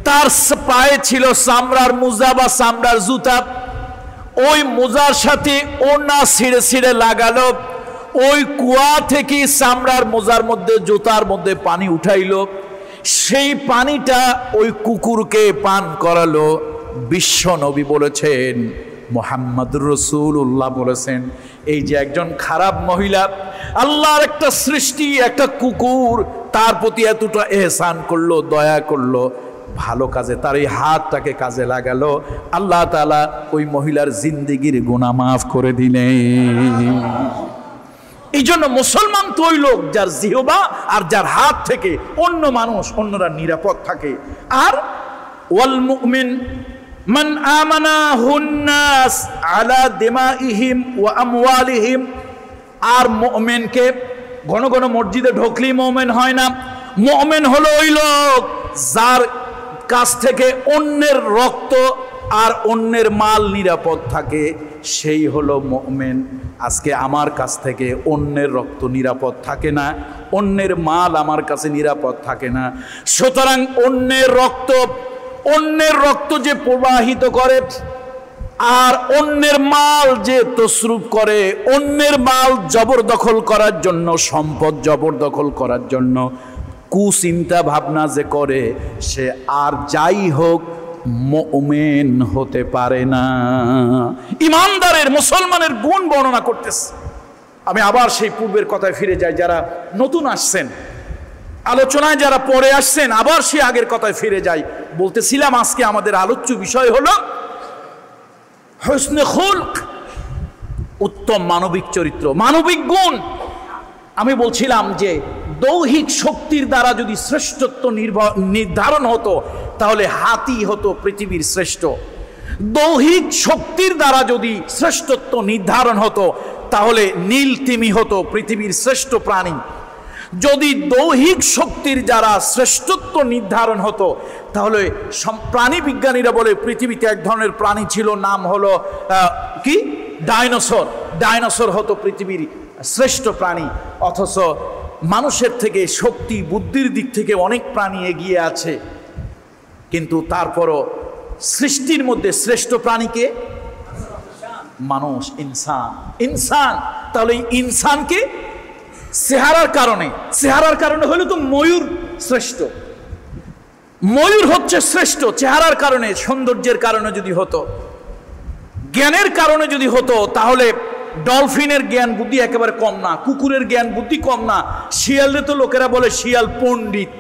তার পায়ে ছিল চামড়ার মোজা বা চামড়ার জুতা, ওই মোজার সাথে ওড়না ছিঁড়ে লাগালো। ওই কুয়া থেকে চামড়ার মোজার মধ্যে, জুতার মধ্যে পানি উঠাইলো। সেই পানিটা ওই কুকুরকে পান করালো। বিশ্ব নবী বলেছেন, মুহাম্মদুর রাসূলুল্লাহ বলেছেন, এই যে একজন খারাপ মহিলা, আল্লাহর একটা সৃষ্টি, একটা কুকুর, তার প্রতি এতটা এহসান করলো, দয়া করলো, ভালো কাজে তার এই হাতটাকে কাজে লাগালো। আল্লাহ তাআলা ওই মহিলার জিন্দেগির গুনাহ মাফ করে দিলেন। এই জন্য মুসলমান তো ওই লোক যার জিহ্বা আর যার হাত থেকে অন্যরা নিরাপদ থাকে। আর ওয়াল মুমিন মান আমানাহুন নাস আলা দিমাইহিম ওয়া আমওয়ালিহিম। আর মুমিনকে ঘন ঘন মসজিদে ঢুকলেই মুমিন হয় না। মুমিন হলো ওই লোক যার কাছ থেকে অন্যের রক্ত আর অন্যের মাল নিরাপদ থাকে, সেই হলো মুমিন। আজকে আমার কাছ থেকে অন্যের রক্ত নিরাপদ থাকে না, অন্যের মাল আমার কাছে নিরাপদ থাকে না। সুতরাং অন্যের রক্ত যে প্রবাহিত করে আর অন্যের মাল যে তসরুপ করে, অন্যের মাল জবরদখল করার জন্য, সম্পদ জবরদখল করার জন্য কুচিন্তা ভাবনা যে করে, সে আর যাই হোক মুমিন হতে পারে না। ইমানদারের, মুসলমানের গুণ বর্ণনা করতেছে। আমি আবার সেই পূর্বের কথায় ফিরে যাই। যারা নতুন আসছেন, আলোচনায় যারা পরে আসছেন, আবার সে আগের কথায় ফিরে যাই। বলতেছিলাম আজকে আমাদের আলোচ্য বিষয় হলো হুসনে খুলক, উত্তম মানবিক চরিত্র, মানবিক গুণ। আমি বলছিলাম যে দৈহিক শক্তির দ্বারা যদি শ্রেষ্ঠত্ব নির্ধারণ হতো, তাহলে হাতি হতো পৃথিবীর শ্রেষ্ঠ। দৈহিক শক্তির দ্বারা যদি শ্রেষ্ঠত্ব নির্ধারণ হতো, তাহলে নীল তিমি হতো পৃথিবীর শ্রেষ্ঠ প্রাণী। যদি দৈহিক শক্তির দ্বারা শ্রেষ্ঠত্ব নির্ধারণ হতো, তাহলে প্রাণী বিজ্ঞানীরা বলে পৃথিবীতে এক ধরনের প্রাণী ছিল, নাম হলো কি, ডাইনোসর হতো পৃথিবীর শ্রেষ্ঠ প্রাণী। অথচ মানুষের থেকে শক্তি বুদ্ধির দিক থেকে অনেক প্রাণী এগিয়ে আছে, কিন্তু তারপরও সৃষ্টির মধ্যে শ্রেষ্ঠ প্রাণীকে মানুষ, ইনসান, ইনসান। তাহলে এই ইনসানকে চেহারার কারণে হলে তো ময়ূর শ্রেষ্ঠ, ময়ূর হচ্ছে শ্রেষ্ঠ চেহারার কারণে, সৌন্দর্যের কারণে যদি হতো, জ্ঞানের কারণে যদি হতো, তাহলে ডলফিনের জ্ঞান বুদ্ধি একেবারে কম না, কুকুরের জ্ঞান বুদ্ধি কম না, শিয়ালদের তো লোকেরা বলে শিয়াল পণ্ডিত।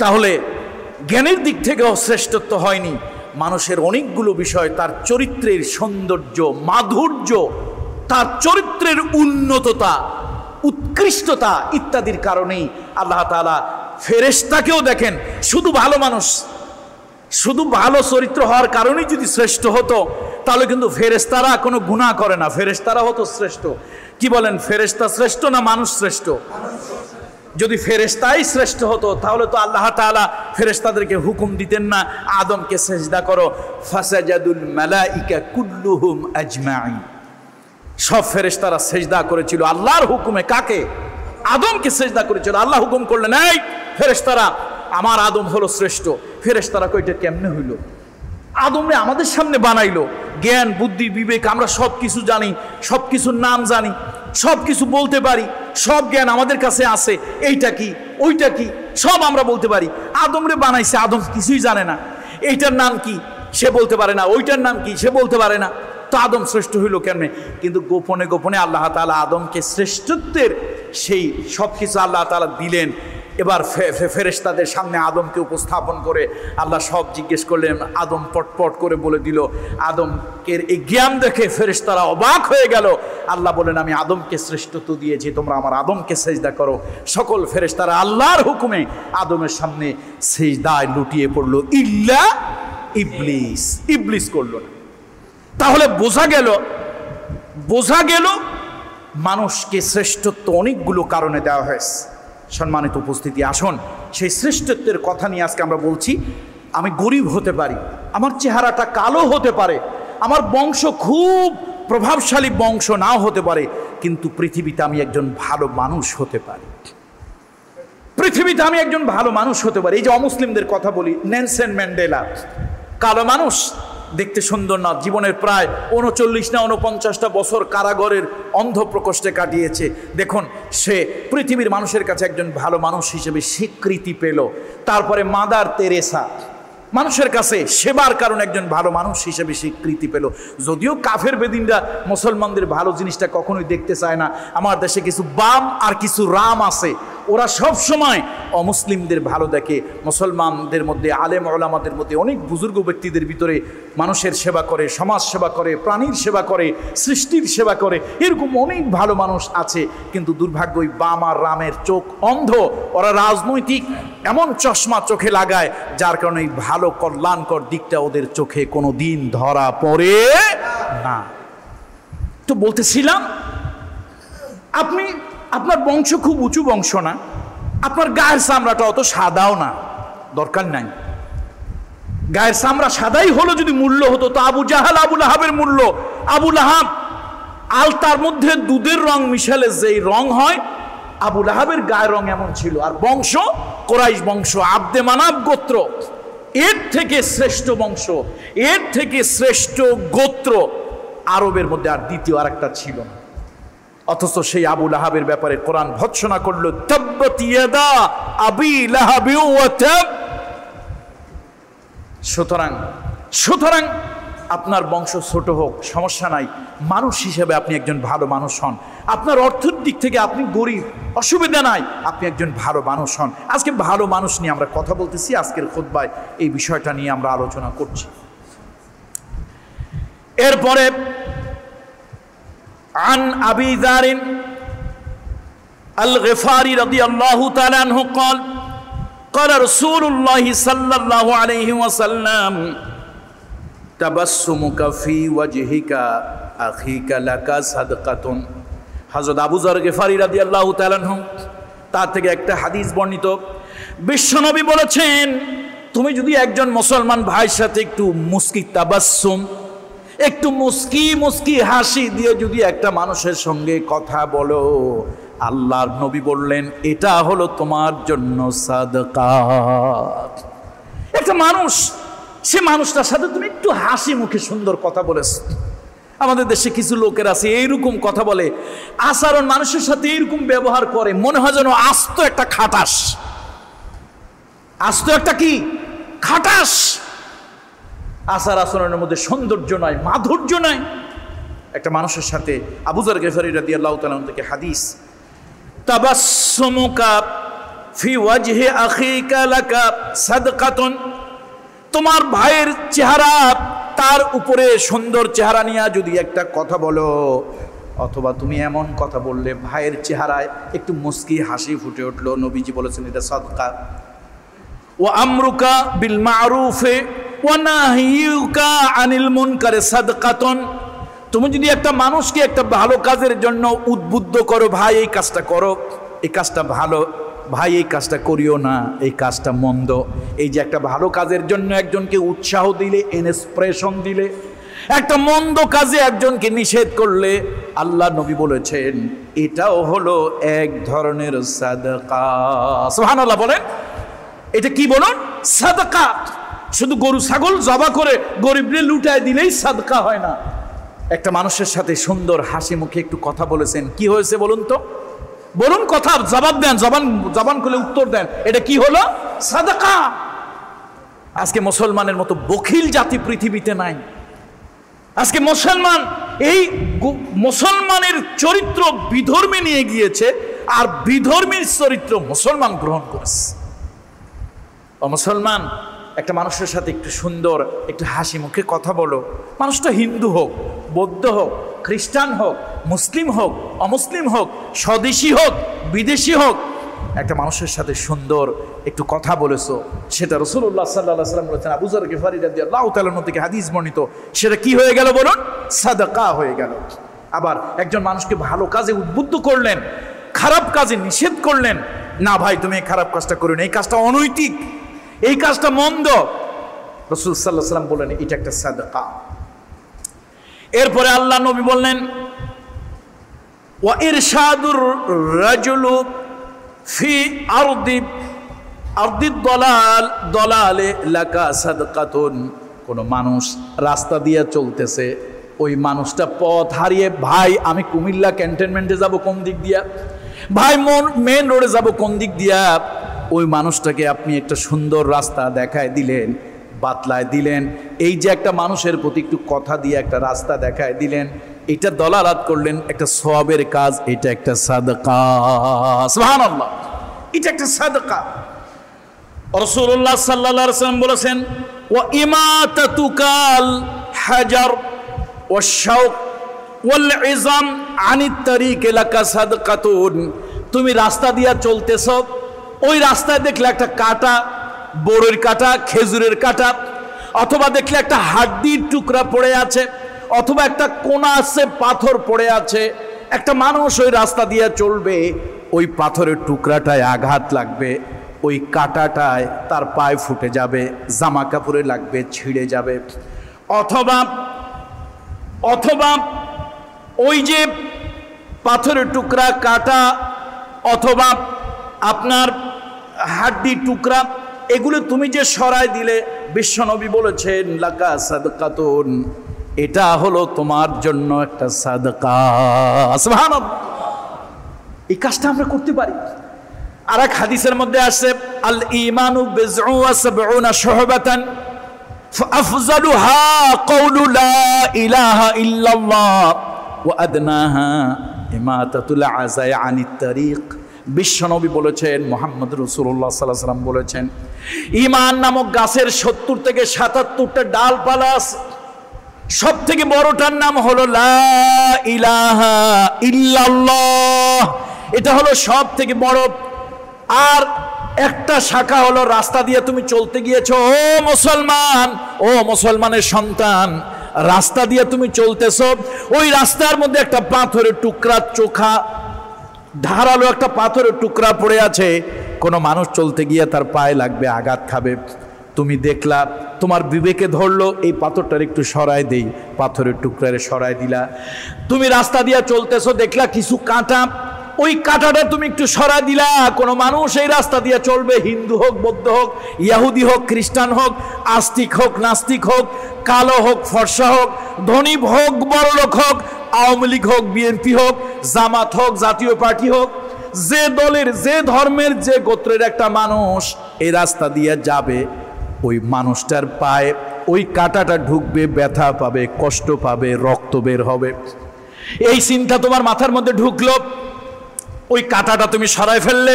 তাহলে জ্ঞানের দিক থেকেও শ্রেষ্ঠত্ব হয়নি। মানুষের অনেকগুলো বিষয়, তার চরিত্রের সৌন্দর্য, মাধুর্য, তার চরিত্রের উন্নততা, উৎকৃষ্টতা ইত্যাদির কারণেই আল্লাহ তাআলা ফেরেশতাকেও দেখেন, শুধু ভালো মানুষ, শুধু ভালো চরিত্র হওয়ার কারণেই যদি শ্রেষ্ঠ হতো, তাহলে কিন্তু ফেরেশতারা কোনো গুনাহ করে না, ফেরেশতারা হতো শ্রেষ্ঠ। কি বলেন, ফেরেশতা শ্রেষ্ঠ না মানুষ শ্রেষ্ঠ? যদি ফেরেশতাই শ্রেষ্ঠ হতো, তাহলে তো আল্লাহ তাআলা ফেরেশতাদেরকে হুকুম দিতেন না আদমকে সিজদা করো, ফাসাজাদুল মালাইকা কুল্লুহুম আজমাইন। সব ফেরেশতারা সিজদা করেছিল আল্লাহর হুকুমে। কাকে? আদমকে সিজদা করেছিল। আল্লাহ হুকুম করলেন, এই ফেরেশতারা, আমার আদম হলো শ্রেষ্ঠ। ফেরেশতারা কইটা কেমনে হইল? আদমরে আমাদের সামনে বানাইলো, জ্ঞান বুদ্ধি বিবেক, আমরা সব কিছু জানি, সব কিছুর নাম জানি, সব কিছু বলতে পারি, সব জ্ঞান আমাদের কাছে আছে, এইটা কি ওইটা কি সব আমরা বলতে পারি। আদমরে বানাইছে, আদম কিছুই জানে না, এইটার নাম কি সে বলতে পারে না, ওইটার নাম কি সে বলতে পারে না, তো আদম শ্রেষ্ঠ হইল কেমনে? কিন্তু গোপনে গোপনে আল্লাহ তাআলা আদমকে শ্রেষ্ঠত্বের সেই সব কিছু আল্লাহ তাআলা দিলেন। এবার ফেরেশতাদের সামনে আদমকে উপস্থাপন করে আল্লাহ সব জিজ্ঞেস করলেন। আদম পটপট করে বলে দিল। আদমের এই জ্ঞান দেখে ফেরেশতারা অবাক হয়ে গেল। আল্লাহ বলেন, আমি আদমকে শ্রেষ্ঠত্ব দিয়েছি, তোমরা আমার আদমকে সিজদা করো। সকল ফেরেশতারা আল্লাহর হুকুমে আদমের সামনে সিজদায় লুটিয়ে পড়ল, ইল্লা ইবলিস। ইবলিস করল না। তাহলে বোঝা গেল মানুষকে শ্রেষ্ঠত্ব অনেকগুলো কারণে দেওয়া হয়েছে। সম্মানিত উপস্থিতি, আসুন সেই শ্রেষ্ঠত্বের কথা নিয়ে আজকে আমরা বলছি। আমি গরিব হতে পারি, আমার চেহারাটা কালো হতে পারে, আমার বংশ খুব প্রভাবশালী বংশ নাও হতে পারে, কিন্তু পৃথিবীতে আমি একজন ভালো মানুষ হতে পারি। পৃথিবীতে আমি একজন ভালো মানুষ হতে পারি। এই যে অমুসলিমদের কথা বলি, নেলসন ম্যান্ডেলা, কালো মানুষ, দেখতে সুন্দর না, জীবনের প্রায় 39 না 49টা বছর কারাগারের অন্ধ প্রকোষ্ঠে কাটিয়েছে। দেখুন, সে পৃথিবীর মানুষের কাছে একজন ভালো মানুষ হিসেবে স্বীকৃতি পেল। তারপরে মাদার তেরেসা, মানুষের কাছে সেবার কারণে একজন ভালো মানুষ হিসেবে স্বীকৃতি পেল। যদিও কাফের বেদিনরা মুসলমানদের ভালো জিনিসটা কখনোই দেখতে চায় না। আমার দেশে কিছু বাম আর কিছু রাম আছে, ওরা সব সময় অমুসলিমদের ভালো দেখে। মুসলমানদের মধ্যে, আলেম ওলামাদের মধ্যে অনেক বুজুর্গ ব্যক্তিদের ভিতরে মানুষের সেবা করে, সমাজ সেবা করে, প্রাণীর সেবা করে, সৃষ্টির সেবা করে, এরকম অনেক ভালো মানুষ আছে। কিন্তু দুর্ভাগ্য, ওই বাম আর রামের চোখ অন্ধ। ওরা রাজনৈতিক এমন চশমা চোখে লাগায়, যার কারণে এই ভালো কল্যাণকর দিকটা ওদের চোখে কোনো দিন ধরা পড়ে না। তো বলতেছিলাম, আপনার বংশ খুব উঁচু বংশ না, আপনার গায়ের চামড়াটা অত সাদাও না, দরকার নাই। গায়ের চামড়া সাদাই হলো যদি মূল্য হতো, তো আবু জাহাল আবু লাহাবের মূল্য। আবু লাহাব আলতার মধ্যে দুধের রং মিশালে যেই রং হয়, আবু লাহাবের গায়ের রং এমন ছিল। আর বংশ কোরাইশ বংশ, আব্দে মানাব গোত্র, এর থেকে শ্রেষ্ঠ বংশ, এর থেকে শ্রেষ্ঠ গোত্র আরবের মধ্যে আর দ্বিতীয় আরেকটা ছিল না। অথচ সেই আবু লাহাবের ব্যাপারে কোরআন ভৎসনা করলো, তাব্বাত ইয়াদা আবি লাহাবি ওয়া তাব। সুতরাং আপনার বংশ ছোট হোক সমস্যা নাই, মানুষ হিসেবে আপনি একজন ভালো মানুষ হন। আপনার অর্থের দিক থেকে আপনি গরিব, অসুবিধা নাই, আপনি একজন ভালো মানুষ হন। আজকে ভালো মানুষ নিয়ে আমরা কথা বলতেছি, আজকের খুতবায় এই বিষয়টা নিয়ে আমরা আলোচনা করছি। এরপরে عن أبي ذر الغفاري رضي الله تعالى عنه قال قال رسول الله صلى الله عليه وسلم تبسمك في وجهك أخيك لك صدقة। হযরত আবু যর গিফারি রাদিয়াল্লাহু তাআলা আনহু, তার থেকে একটা হাদিস বর্ণিত। বিশ্বনবী বলেছেন, তুমি যদি একজন মুসলমান ভাইয়ের সাথে একটু মুস্কি, তাবাসসুম, একটু মুস্কি হাসি দিয়ে যদি একটা মানুষের সঙ্গে কথা বলো, আল্লাহর নবী বললেন এটা হলো তোমার জন্য সাদকা। একটা মানুষ, সে মানুষটার সাথে তুমি একটু হাসি মুখে সুন্দর কথা বলেছ, আমাদের দেশে কিছু লোকের আছে এইরকম কথা বলে, আচরণ মানুষের সাথে এইরকম ব্যবহার করে, মনে হয় যেন আস্ত একটা খাটাস, আস্ত একটা কি খাটাস। আচার আচরণের মধ্যে সৌন্দর্য নাই, মাধুর্য নাই। একটা মানুষের সাথে আবু যর গিফারী রাদিয়াল্লাহু তাআলা থেকে হাদিস, তাবাসসুমুকা ফি ওয়াজহি আখিকা লাকা সাদকাতুন, তোমার ভাইয়ের চেহারা, তার উপরে সুন্দর চেহারা নিয়ে যদি একটা কথা বলো, অথবা তুমি এমন কথা বললে ভাইয়ের চেহারায় একটু মুস্কি হাসি ফুটে উঠলো, নবীজি বলেছেন এটা সাদকা। ওয়া আমরুকা বিল মারুফে ওয়া নাহিয়ুকা আনিল মুনকারে সাদকাতুন, তুমি যদি একটা মানুষকে একটা ভালো কাজের জন্য উদ্বুদ্ধ করো, ভাই এই কাজটা করো, এই কাজটা ভালো, ভাই এই কাজটা করিও না, এই কাজটা মন্দ, এই যে একটা ভালো কাজের জন্য একজনকে উৎসাহ দিলে, ইন্সপিরেশন দিলে, একটা মন্দ কাজে একজনকে নিষেধ করলে, আল্লাহ নবী বলেছেন এটাও হলো এক ধরনের সাদকা। সুবহানাল্লাহ বলেন, এটা কি বলুন? সাদকা। শুধু গরু ছাগল জবা করে গরিবরে লুটায় দিলেই সাদকা হয় না। একটা মানুষের সাথে সুন্দর হাসি মুখে একটু কথা বলেছেন, কি হয়েছে বলুন তো, বলুন, কথা জবাব দেন, জবান খুলে উত্তর দেন, এটা কি হলো? সাদাকা। আজকে মুসলমানের মতো বখিল জাতি পৃথিবীতে নাই। আজকে মুসলমান এই মুসলমানের চরিত্র বিধর্মী নিয়ে গিয়েছে, আর বিধর্মীর চরিত্র মুসলমান গ্রহণ করেছে। ও মুসলমান, একটা মানুষের সাথে একটু সুন্দর একটু হাসি মুখে কথা বলো। মানুষটা হিন্দু হোক, বৌদ্ধ হোক, খ্রিস্টান হোক, মুসলিম হোক, অমুসলিম হোক, স্বদেশী হোক, বিদেশি হোক, একটা মানুষের সাথে সুন্দর একটু কথা বলেছো, সেটা রাসূলুল্লাহ সাল্লাল্লাহু আলাইহি ওয়াসাল্লাম বলেছেন, আবু যর গিফারী রাদিয়াল্লাহু তাআলা থেকে হাদিস বর্ণিত, সেটা কি হয়ে গেল বলুন? সাদাকা হয়ে গেল। আবার একজন মানুষকে ভালো কাজে উদ্বুদ্ধ করলেন, খারাপ কাজে নিষেধ করলেন, না ভাই তুমি এই খারাপ কাজটা করো না, এই কাজটা অনৈতিক, এই কাজটা মন্দ, রাসূল সাল্লাল্লাহু আলাইহি ওয়াসাল্লাম বলেন এটা একটা সাদাকা। এরপরে আল্লাহ নবী বললেন, ওয়া ইরশাদুর রাজুলু ফি আরদি দলালে লাকা সাদকাতুন, কোন মানুষ রাস্তা দিয়ে চলতেছে, ওই মানুষটা পথ হারিয়ে, ভাই আমি কুমিল্লা ক্যান্টনমেন্টে যাব কোন দিক দিয়া, ভাই মেন রোডে যাব কোন দিক দিয়া, ওই মানুষটাকে আপনি একটা সুন্দর রাস্তা দেখায় দিলেন, বাতলায় দিলেন, এই যে একটা মানুষের প্রতি একটু কথা দিয়ে একটা রাস্তা দেখায় দিলেন, এটা দলালাত করলেন, একটা সওয়াবের কাজ, এটা একটা সাদকা। সুবহানাল্লাহ, এটা একটা সাদকা। রাসূলুল্লাহ সাল্লাল্লাহু আলাইহি ওয়াসাল্লাম বলেছেন, ওয়া ইমাতাতুকাল হাজার ওয়াশ শাওক ওয়াল ইযাম আনিত তারিক লাকা সাদকাতুন, তুমি রাস্তা দিয়া চলতেছো, ওই রাস্তায় দেখলে একটা কাঁটা, বড়ের কাঁটা, খেজুরের কাঁটা, অথবা দেখলে একটা হাড্ডির টুকরা পড়ে আছে, অথবা একটা কোনা আছে, পাথর পড়ে আছে, একটা মানুষ ওই রাস্তা দিয়ে চলবে, ওই পাথরের টুকরাটায় আঘাত লাগবে, ওই কাঁটাটায় তার পায়ে ফুটে যাবে, জামা কাপড়ে লাগবে, ছিঁড়ে যাবে, অথবা ওই যে পাথরের টুকরা, কাঁটা, অথবা আপনার হাড্ডি টুকরা, এগুলো তুমি যে সরাই দিলে, বিশ্বনবী বলেছেন লাকা সাদকাতুন, এটা হলো তোমার জন্য একটা সাদকা। সুবহানাল্লাহ, এই কাজটা আমরা করতে পারি। আর এক হাদিসের মধ্যে আসছে, আল ঈমানু বিজউ ওয়া সাবউনা শুহবাতান ফাআফযালুহা কাউলু লা ইলাহা ইল্লাল্লাহ ওয়া আদনাহা ইমাতাতুল আযাই আনিত তারিক। বিশ্বনবী বলেছেন, মুহাম্মদ রাসূলুল্লাহ সাল্লাল্লাহু আলাইহি ওয়াসাল্লাম বলেছেন, ঈমান নামক গাছের ৭০ থেকে ৭৭টা ডালপালা আছে, সব থেকে বড়টার নাম হলো লা ইলাহা ইল্লাল্লাহ, এটা হলো সব থেকে বড়। আর একটা শাখা হলো রাস্তা দিয়ে তুমি চলতে গিয়েছো, ও মুসলমান, ও মুসলমানের সন্তান, রাস্তা দিয়ে তুমি চলতেছো, ওই রাস্তার মধ্যে একটা পাথরের টুকরা, চোখা ধারালো একটা পাথরের টুকরা পড়ে আছে, কোনো মানুষ চলতে গিয়ে তার পায়ে লাগবে, আঘাত খাবে, তুমি দেখলা, তোমার বিবেকে ধরলো এই পাথরটার একটু সরাই দেই, পাথরের টুকরারে সরাই দিলা। তুমি রাস্তা দিয়ে চলতেছো, দেখলা কিছু কাঁটা, ওই কাঁটাটা তুমি একটু সরা দিলা, কোনো মানুষ এই রাস্তা দিয়ে চলবে, হিন্দু হোক, বৌদ্ধ হোক, ইহুদি হোক, খ্রিস্টান হোক, আস্তিক হোক, নাস্তিক হোক, কালো হোক, ফর্সা হোক, ধনী হোক, বড়লোক হোক, আওয়ামী লীগ হোক, বিএনপি হোক, জামাত হোক, জাতীয় পার্টি হোক, যে দলের, যে ধর্মের, যে গোত্রের একটা মানুষ এই রাস্তা দিয়ে যাবে, ওই মানুষটার পায়ে ওই কাঁটাটা ঢুকবে, ব্যথা পাবে, কষ্ট পাবে, রক্ত বের হবে। এই চিন্তা তোমার মাথার মধ্যে ঢুকলো, ওই কাঁটাটা তুমি সরাই ফেললে,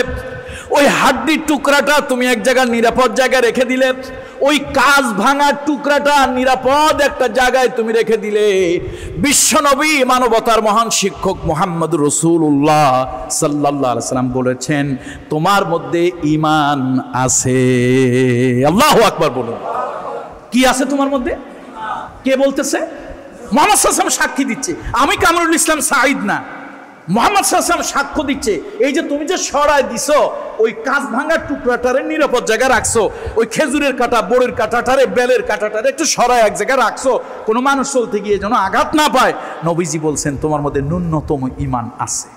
ওই হাড্ডির টুকরাটা তুমি এক জায়গায় নিরাপদ জায়গায় রেখে দিলে, ওই কাঁচ ভাঙার টুকরাটা নিরাপদ একটা জায়গায় তুমি রেখে দিলে। বিশ্বনবী, মানবতার মহান শিক্ষক মুহাম্মদ রাসূলুল্লাহ সাল্লাল্লাহু আলাইহি সাল্লাম বলেছেন, তোমার মধ্যে ঈমান আছে। আল্লাহু আকবার বলুন। কি আছে তোমার মধ্যে? কে বলতেছে? মুহাম্মদ সাল্লাল্লাহু আলাইহি ওয়াসাল্লাম সাক্ষী দিচ্ছে, আমি কামরুল ইসলাম সাঈদ না, মুহাম্মদ সাল্লাল্লাহু আলাইহি ওয়াসাল্লাম সাক্ষ্য দিচ্ছে। এই যে তুমি যে সরায় দিছো, ওই কাঁচ ভাঙার টুকরাটারে নিরাপদ জায়গায় রাখছো, ওই খেজুরের কাঁটা, বড়ের কাঁটাটারে, বেলের কাঁটাটারে একটু সরায় এক জায়গায় রাখছো, কোনো মানুষ চলতে গিয়ে যেন আঘাত না পায়। নবীজি বলছেন তোমার মধ্যে ন্যূনতম ঈমান আছে।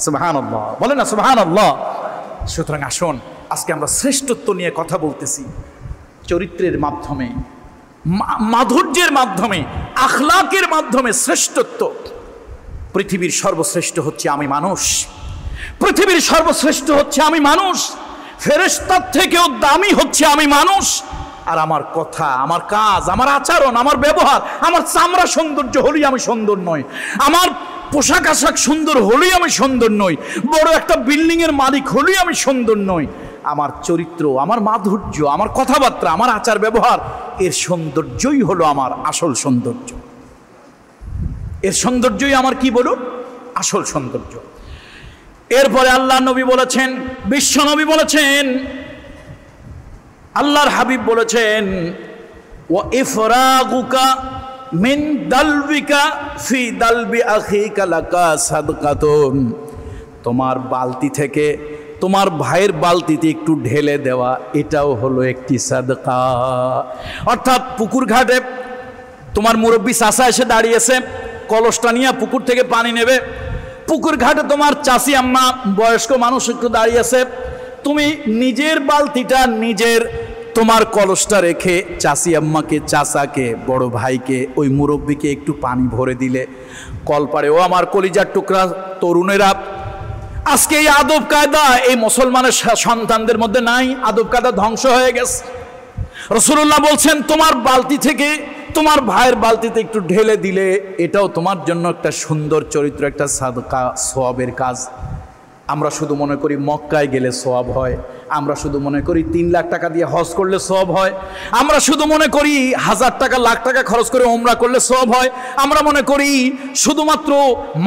সুবহানাল্লাহ, বলেন না সুবহানাল্লাহ। সুতরাং আসুন, আজকে আমরা শ্রেষ্ঠত্ব নিয়ে কথা বলতেছি, চরিত্রের মাধ্যমে, মাধুর্যের মাধ্যমে, আখলাকের মাধ্যমে শ্রেষ্ঠত্ব। পৃথিবীর সর্বশ্রেষ্ঠ হচ্ছে আমি মানুষ, পৃথিবীর সর্বশ্রেষ্ঠ হচ্ছে আমি মানুষ, ফেরেশতার থেকেও দামি হচ্ছে আমি মানুষ। আর আমার কথা, আমার কাজ, আমার আচরণ, আমার ব্যবহার, আমার চামড়া সৌন্দর্য হলেই আমি সুন্দর নই, আমার পোশাক আশাক সুন্দর হলেই আমি সুন্দর নই, বড় একটা বিল্ডিং এর মালিক হলেই আমি সুন্দর নই। আমার চরিত্র, আমার মাধুর্য, আমার কথাবার্তা, আমার আচার ব্যবহার, এর সৌন্দর্যই হলো আমার আসল সৌন্দর্য। এর সৌন্দর্যই আমার কি বলুন? আসল সৌন্দর্য। এরপরে আল্লাহ নবী বলেছেন, বিশ্ব নবী বলেছেন, আল্লাহর হাবিব বলেছেন, ওয়া ইফরাগুকা মিন দালবিকা ফি দালবি আখিকা লাকা সাদকাতুন। তোমার বালতি থেকে তোমার ভাইয়ের বালতিতে একটু ঢেলে দেওয়া, এটাও হলো একটি সাদকা। অর্থাৎ পুকুর ঘাটে তোমার মুরব্বী চাচা এসে দাঁড়িয়েছে, কলসটা নিয়ে পুকুর থেকে পানি নেবে, পুকুর ঘাটে তোমার চাচি আম্মা, বয়স্ক মানুষ একটু দাঁড়িয়েছে, তুমি নিজের বালতিটা, নিজের তোমার কলসটা রেখে চাচি আম্মাকে, চাচাকে, বড় ভাইকে, ওই মুরব্বীকে একটু পানি ভরে দিলে কলপারে। ও আমার কলিজার টুকরা তরুণেরা, আজকে এই আদব কায়দা এই মুসলমানের সন্তানদের মধ্যে নাই, আদব কায়দা ধ্বংস হয়ে গেছে। রাসূলুল্লাহ বলছেন, তোমার বালতি থেকে তোমার ভাইয়ের বালতিতে একটু ঢেলে দিলে এটাও তোমার জন্য একটা সুন্দর চরিত্র, একটা সাদকা, সওয়াবের কাজ। আমরা শুধু মনে করি মক্কায় গেলে সওয়াব হয়, আমরা শুধু মনে করি 3 লাখ টাকা দিয়ে হজ করলে সওয়াব হয়, আমরা শুধু মনে করি 1000 টাকা, লাখ টাকা খরচ করে ওমরা করলে সওয়াব হয়, আমরা মনে করি শুধুমাত্র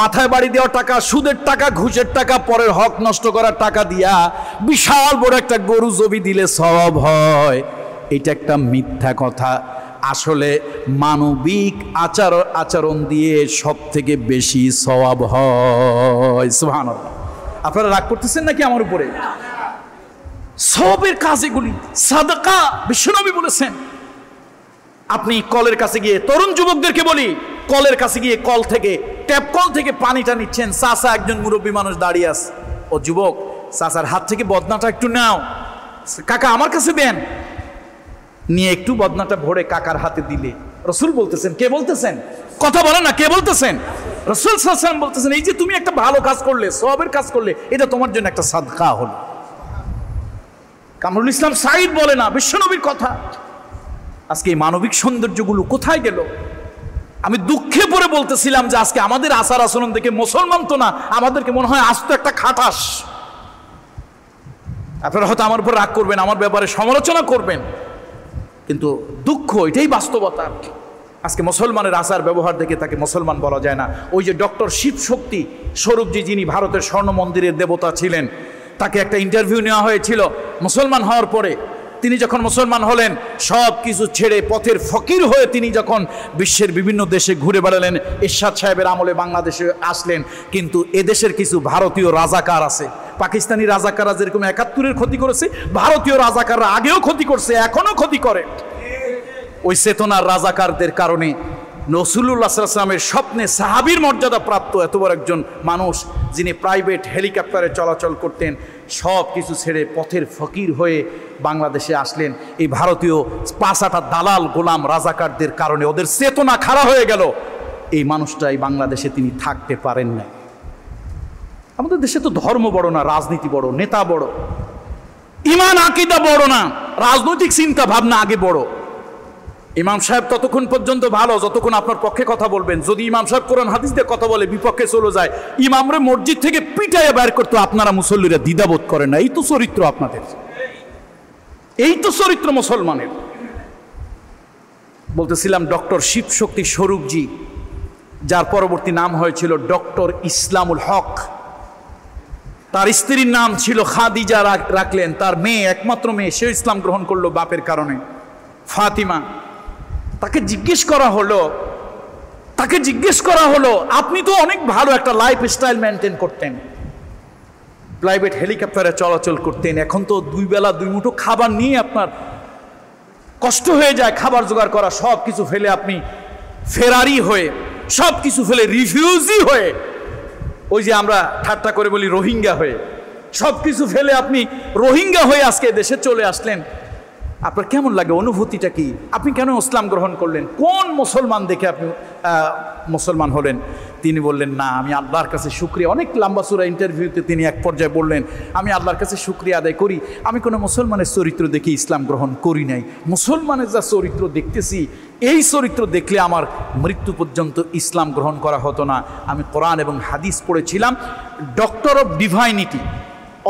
মাথায় বাড়ি দেওয়ার টাকা, সুদের টাকা, ঘুষের টাকা, পরের হক নষ্ট করার টাকা দিয়া বিশাল বড় একটা গরু জবি দিলে সওয়াব হয়। এটা একটা মিথ্যা কথা। আসলে মানবিক আচরণ দিয়ে সব থেকে বেশি সওয়াব হয়। সুবহানাল্লাহ। আপনারা রাগ করতেছেন নাকি আমার উপরে? সওয়াবের কাজ এগুলি, সাদাকা। বিশ্বনবী বলেছেন, আপনি কলের কাছে গিয়ে, তরুণ যুবকদেরকে বলি, কলের কাছে গিয়ে কল থেকে, ট্যাপ কল থেকে পানিটা নিচ্ছেন, চাচা একজন মুরব্বী মানুষ দাঁড়িয়ে আছে, ও যুবক, চাচার হাত থেকে বদনাটা একটু নাও, কাকা আমার কাছে দেন, নিয়ে একটু বদনাটা ভরে কাকার হাতে দিলে, রাসূল বলতেছেন, কে বলতেছেন? কথা বলেন না, কে বলতেছেন? রাসূল সাল্লাল্লাহু আলাইহি ওয়াসাল্লাম বলতেছেন, এই যে তুমি একটা ভালো কাজ করলে, সওয়াবের কাজ করলে, এটা তোমার জন্য একটা সাদকা হলো। কামরুল ইসলাম সাঈদ বলে না, বিশ্বনবীর কথা। আজকে এই মানবিক সৌন্দর্যগুলো কোথায় গেল? আমি দুঃখে পড়ে বলতেছিলাম যে আজকে আমাদের আচার আচরণ দেখে মুসলমান তো না, আমাদেরকে মনে হয় আজ তো একটা খাটাস। আপনারা হয়তো আমার উপর রাগ করবেন, আমার ব্যাপারে সমালোচনা করবেন, কিন্তু দুঃখ, এটাই বাস্তবতা। আজকে মুসলমানের আচার ব্যবহার দেখে তাকে মুসলমান বলা যায় না। ওই যে ডক্টর শিবশক্তি স্বরূপজি, যিনি ভারতের স্বর্ণ মন্দিরের দেবতা ছিলেন, তাকে একটা ইন্টারভিউ নেওয়া হয়েছিল মুসলমান হওয়ার পরে। তিনি যখন মুসলমান হলেন, সব কিছু ছেড়ে পথের ফকির হয়ে তিনি যখন বিশ্বের বিভিন্ন দেশে ঘুরে বেড়ালেন, এরশাদ সাহেবের আমলে বাংলাদেশে আসলেন, কিন্তু এদেশের কিছু ভারতীয় রাজাকার আছে, পাকিস্তানি রাজাকাররা যেরকম ৭১-এর ক্ষতি করেছে, ভারতীয় রাজাকাররা আগেও ক্ষতি করছে, এখনো ক্ষতি করে। ওই চেতনার রাজাকারদের কারণে রাসূলুল্লাহ সাল্লাল্লাহু আলাইহি ওয়াসাল্লামের স্বপ্নে সাহাবীর মর্যাদা প্রাপ্ত এত বড় একজন মানুষ, যিনি প্রাইভেট হেলিকপ্টারে চলাচল করতেন, সব কিছু ছেড়ে পথের ফকির হয়ে বাংলাদেশে আসলেন। এই ভারতীয় পাঁচাটা দালাল গোলাম রাজাকারদের কারণে ওদের চেতনা খাড়া হয়ে গেল। এই মানুষটাই বাংলাদেশে তিনি থাকতে পারেন না। আমাদের দেশে তো ধর্ম বড় না, রাজনীতি বড়, নেতা বড়, ঈমান আকীদা বড় না, রাজনৈতিক চিন্তা ভাবনা আগে বড়। ইমাম সাহেব ততক্ষণ পর্যন্ত ভালো যতক্ষণ আপনার পক্ষে কথা বলবেন। যদি ইমাম সাহেব কোরআন হাদিস দিয়ে কথা বলে বিপক্ষে চলে যায়, ইমামরে মসজিদ থেকে পিটাইয়া বের করতে আপনারা মুসল্লিরা দ্বিধাবোধ করেন না। এই তো চরিত্র আপনাদের, এই তো চরিত্র মুসলমানের। বলতেছিলাম ডক্টর শিবশক্তি স্বরূপজি, যার পরবর্তী নাম হয়েছিল ডক্টর ইসলামুল হক, তার স্ত্রীর নাম ছিল খাদিজা রাখলেন। তার মেয়ে, একমাত্র মেয়ে, সে ইসলাম গ্রহণ করলো বাপের কারণে, ফাতিমা। তাকে জিজ্ঞেস করা হলো আপনি তো অনেক ভালো একটা লাইফ স্টাইল মেনটেন করতেন, প্রাইভেট হেলিকপ্টারে চলাচল করতেন, এখন তো দুই বেলা দুই মুঠো খাবার নিয়ে আপনার কষ্ট হয়ে যায় খাবার জোগাড় করা। সব কিছু ফেলে আপনি ফেরারি হয়ে, সব কিছু ফেলে রিফিউজি হয়ে, ওই যে আমরা ঠাট্টা করে বলি রোহিঙ্গা হয়ে, সব কিছু ফেলে আপনি রোহিঙ্গা হয়ে আজকে দেশে চলে আসলেন। আপনার কেমন লাগে? অনুভূতিটা কি? আপনি কেন ইসলাম গ্রহণ করলেন? কোন মুসলমান দেখে আপনি মুসলমান হলেন? তিনি বললেন, না, আমি আল্লাহর কাছে শুকরিয়া। অনেক লম্বা সূরা ইন্টারভিউতে তিনি এক পর্যায়ে বললেন, আমি আল্লাহর কাছে শুকরিয়া আদায় করি, আমি কোনো মুসলমানের চরিত্র দেখে ইসলাম গ্রহণ করি নাই। মুসলমানের যা চরিত্র দেখতেছি, এই চরিত্র দেখলে আমার মৃত্যু পর্যন্ত ইসলাম গ্রহণ করা হতো না। আমি কোরআন এবং হাদিস পড়েছিলাম। ডক্টর অফ ডিভাইনিটি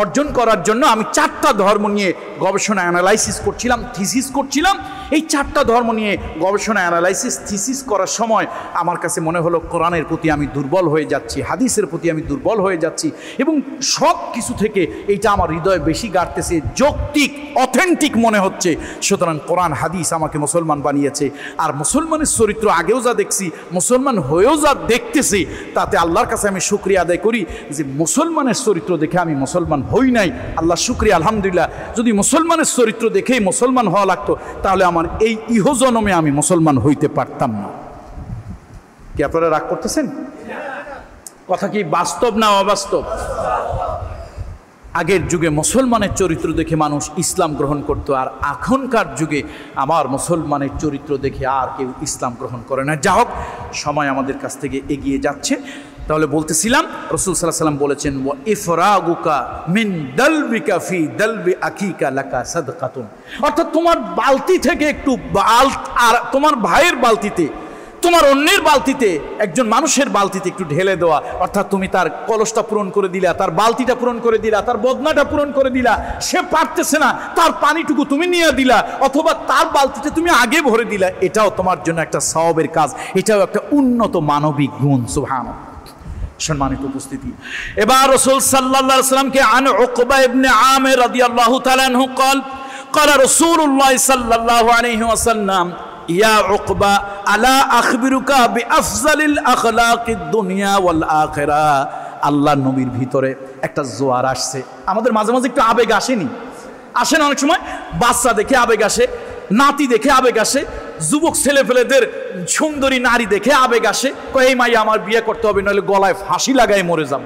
অর্জন করার জন্য আমি 4টা ধর্ম নিয়ে গবেষণা অ্যানালাইসিস করছিলাম, থিসিস করছিলাম। এই 4টা ধর্ম নিয়ে গবেষণা অ্যানালাইসিস থিসিস করার সময় আমার কাছে মনে হলো কোরআনের প্রতি আমি দুর্বল হয়ে যাচ্ছি, হাদিসের প্রতি আমি দুর্বল হয়ে যাচ্ছি, এবং সব কিছু থেকে এইটা আমার হৃদয়ে বেশি গাড়তেছে, যৌক্তিক অথেন্টিক মনে হচ্ছে। সুতরাং কোরআন হাদিস আমাকে মুসলমান বানিয়েছে। আর মুসলমানের চরিত্র আগেও যা দেখছি, মুসলমান হয়েও যা দেখতেছি, তাতে আল্লাহর কাছে আমি শুকরিয়া আদায় করি যে মুসলমানের চরিত্র দেখে আমি মুসলমান হই নাই। আল্লাহ শুকরিয়া, আলহামদুলিল্লাহ। যদি মুসলমানের চরিত্র দেখেই মুসলমান হওয়া লাগতো, তাহলে আমার এই ইহজনমে আমি মুসলমান হইতে পারতাম না। কি আপনারা রাগ করতেছেন? কথা কি বাস্তব না অবাস্তব? আগের যুগে মুসলমানের চরিত্র দেখে মানুষ ইসলাম গ্রহণ করতো, আর এখনকার যুগে আমার মুসলমানের চরিত্র দেখে আর কেউ ইসলাম গ্রহণ করে না। যা হোক, সময় আমাদের কাছ থেকে এগিয়ে যাচ্ছে। তাহলে বলতেছিলাম, রাসূল সাল্লাল্লাহু আলাইহি ওয়াসাল্লাম বলেছেন, ওয়া ইফরাগুকা মিন দালবিকা ফি দালবি আকিকা লাকা সাদকাতুন। অর্থাৎ তোমার বালতি থেকে একটু আর তোমার ভাইয়ের বালতিতে, তোমার অন্যের বালতিতে, একজন মানুষের বালতিতে একটু ঢেলে দেওয়া, অর্থাৎ তুমি তার কলসটা পূরণ করে দিলা, তার বালতিটা পূরণ করে দিলা, তার বদনাটা পূরণ করে দিলা। সে পারতেছে না, তার পানিটুকু তুমি নিয়ে দিলা, অথবা তার বালতিতে তুমি আগে ভরে দিলা। এটাও তোমার জন্য একটা সওয়াবের কাজ, এটাও একটা উন্নত মানবিক গুণ। সুবহানাল্লাহ। সম্মানিত উপস্থিতি, এবার রাসূল সাল্লাল্লাহু আলাইহি ওয়াসাল্লামকে আন উকবা ইবনে আমির রাদিয়াল্লাহু তাআলা আনহু قال قال رسول الله صلى الله عليه وسلم ইয়া উকবা আলা আখবিরুকা বিআফজালিল আখলাকিদ দুনিয়া ওয়াল আখিরা। আল্লাহর নবীর ভিতরে একটা জোয়ার আসছে। আমাদের মাঝে মাঝে একটু আবেগ আসেনি? আসে না? অনেক সময় বাচ্চা দেখে আবেগ আসে, নাতি দেখে আবেগ আসে, যুবক ছেলেপেলেদের সুন্দরী নারী দেখে আবেগ আসে, কয় এই মাইয়া আমার বিয়ে করতে হবে, নইলে গলায় ফাঁসি লাগায় মরে যাব।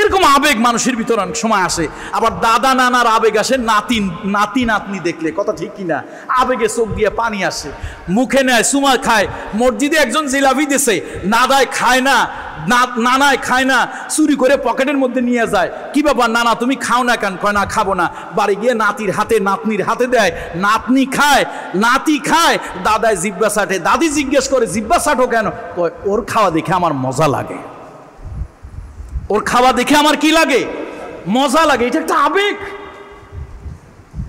এরকম আবেগ মানুষের ভিতরে অনেক সময় আসে। আবার দাদা নানার আবেগ আসে নাতি নাতনি দেখলে, কথা ঠিক কিনা? আবেগে চোখ দিয়ে পানি আসে, মুখে নেয়, সুমা খায়। মসজিদে একজন জিলাপি দিছে, নাদায় খায় না, নানায় খায় না, চুরি করে পকেটের মধ্যে নিয়ে যায়। কি ব্যাপার নানা, তুমি খাও না কেন? কয় না, খাবো না। বাড়ি গিয়ে নাতির হাতে, নাতনির হাতে দেয়, নাতনি খায়, নাতি খায়, দাদায় জিব্বা চাটে। দাদি জিজ্ঞেস করে, জিব্বা চাটো কেন? কয় ওর খাওয়া দেখে আমার মজা লাগে, ওর খাওয়া দেখে আমার কি লাগে? মজা লাগে। এটা একটা আবেগ।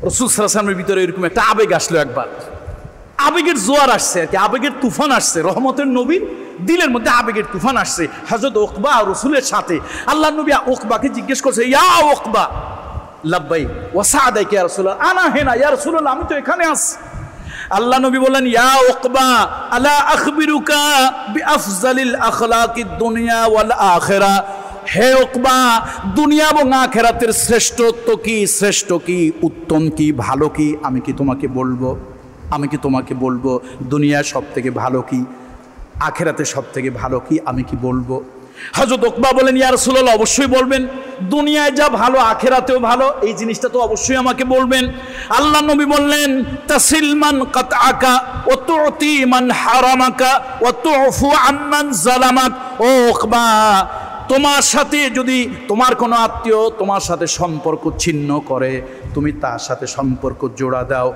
রাসূল সাল্লাল্লাহু আলাইহি ওয়াসাল্লামের ভিতরে এরকম একটা আবেগ আসলো একবার, আবেগের জোয়ার আসছে আর কি, আবেগের তুফান আসছে। রহমতের নবীর দিলের মধ্যে আবেগের তুফান আসছে। হযরত উকবা রাসূলের সাথে আল্লাহর নবী উকবাকে জিজ্ঞেস করছে, ইয়া উকবা, লাব্বাইক ওয়া সা'দাইকা ইয়া রাসূলুল্লাহ, আনা হেনা ইয়া রাসূলুল্লাহ, আমি তো এখানে আছি। আল্লাহ নবী বললেন, ইয়া উকবা আলা আখবিরুকা বিআফজালিল আখলাকিদ দুনিয়া ওয়াল আখিরা। হে উকবা, দুনিয়া এবং আখিরাতের শ্রেষ্ঠত্ব কি, শ্রেষ্ঠ কি, উত্তম কি, ভালো কি, আমি কি তোমাকে বলবো? আমি কি তোমাকে বলবো দুনিয়া সব থেকে ভালো কি? আখেরাতে সব থেকে ভালো কি আমি কি বলবো? হযরত উকবা বলেন, ইয়া রাসূলুল্লাহ, অবশ্যই বলবেন। দুনিয়ায় যা ভালো আখেরাতেও ভালো, এই জিনিসটা তো অবশ্যই আমাকে বলবেন। আল্লাহ নবী বললেন, তাসিল মান কাতআকা ওয়া তুতি মান হারামাকা ওয়া তুফু আম্মান যালামাক। ও উকবা, তোমার সাথে যদি তোমার কোনো আত্মীয় তোমার সাথে সম্পর্ক ছিন্ন করে, তুমি তার সাথে সম্পর্ক জোড়া দাও।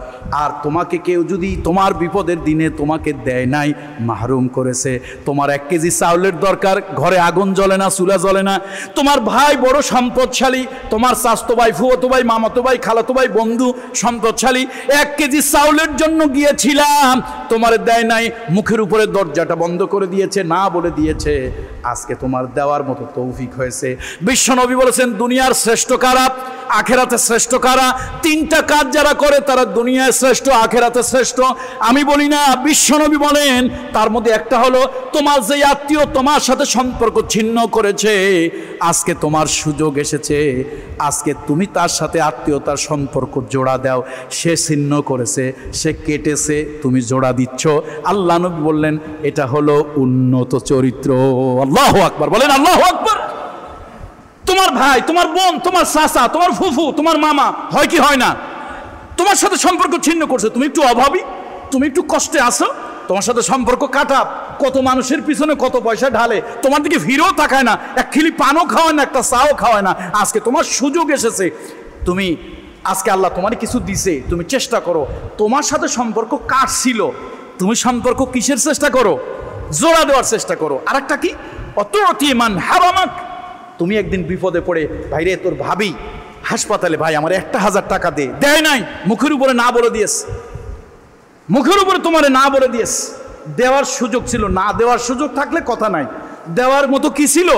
আর তোমাকে কেউ যদি তোমার বিপদের দিনে তোমাকে দেয় নাই, মাহরুম করেছে, তোমার 1 কেজি চাউলের দরকার, ঘরে আগুন জ্বলে না, চুলা জ্বলে না, তোমার ভাই বড় সম্পদশালী, তোমার চাচতো ভাই, ফুফাতো ভাই, মামাতো ভাই, খালাতো ভাই, বন্ধু সম্পদশালী, 1 কেজি চাউলের জন্য গিয়েছিলাম, তোমার দেয় নাই, মুখের উপরে দরজাটা বন্ধ করে দিয়েছে, না বলে দিয়েছে, আজকে তোমার দেওয়ার মতো তৌফিক হয়েছে। বিশ্বনবী বলেছেন, দুনিয়ার শ্রেষ্ঠ কারা, আখেরাতে শ্রেষ্ঠ কারা? 3টা কাজ যারা করে তারা দুনিয়ায় শ্রেষ্ঠ, আখেরাতে শ্রেষ্ঠ। আমি বলি না, বিশ্বনবী বলেন, তার মধ্যে একটা হলো, তোমার যে আত্মীয় তোমার সাথে সম্পর্ক ছিন্ন করেছে, আজকে তোমার সুযোগ এসেছে, আজকে তুমি তার সাথে আত্মীয়তার সম্পর্ক জোড়া দাও। সে ছিন্ন করেছে, সে কেটেছে, তুমি জোড়া দিচ্ছ। আল্লাহ নবী বললেন, এটা হলো উন্নত চরিত্র। আল্লাহু আকবার বলেন, আল্লাহু আকবার। তোমার ভাই, তোমার বোন, তোমার চাচা, তোমার ফুফু, তোমার মামা, হয় কি হয় না, তোমার সাথে সম্পর্ক ছিন্ন করছে, তুমি একটু অভাবী, তুমি একটু কষ্টে আছো, তোমার সাথে সম্পর্ক কাটা, কত মানুষের পিছনে কত পয়সা ঢালে, তোমার দিকে ফিরেও তাকায় না, 1 খিলি পানও খাওয়ায় না, একটা চাও খাওয়ায় না। আজকে তোমার সুযোগ এসেছে, তুমি আজকে আল্লাহ তোমার কিছু দিছে, তুমি চেষ্টা করো, তোমার সাথে সম্পর্ক কাটছিল, তুমি সম্পর্ক কিসের চেষ্টা করো? জোড়া দেওয়ার চেষ্টা করো। আর একটা কি, অতুতি মান হারামাক। তুমি একদিন বিপদে পড়ে, ভাইরে তোর ভাবি হাসপাতালে, ভাই আমার 1000 টাকা দে, দেয় নাই, মুখের উপরে না বলে দিয়েস, মুখের উপরে তোমারে না বলে দিয়েস। দেওয়ার সুযোগ ছিল, না দেওয়ার সুযোগ থাকলে কথা নাই, দেওয়ার মতো কি ছিল?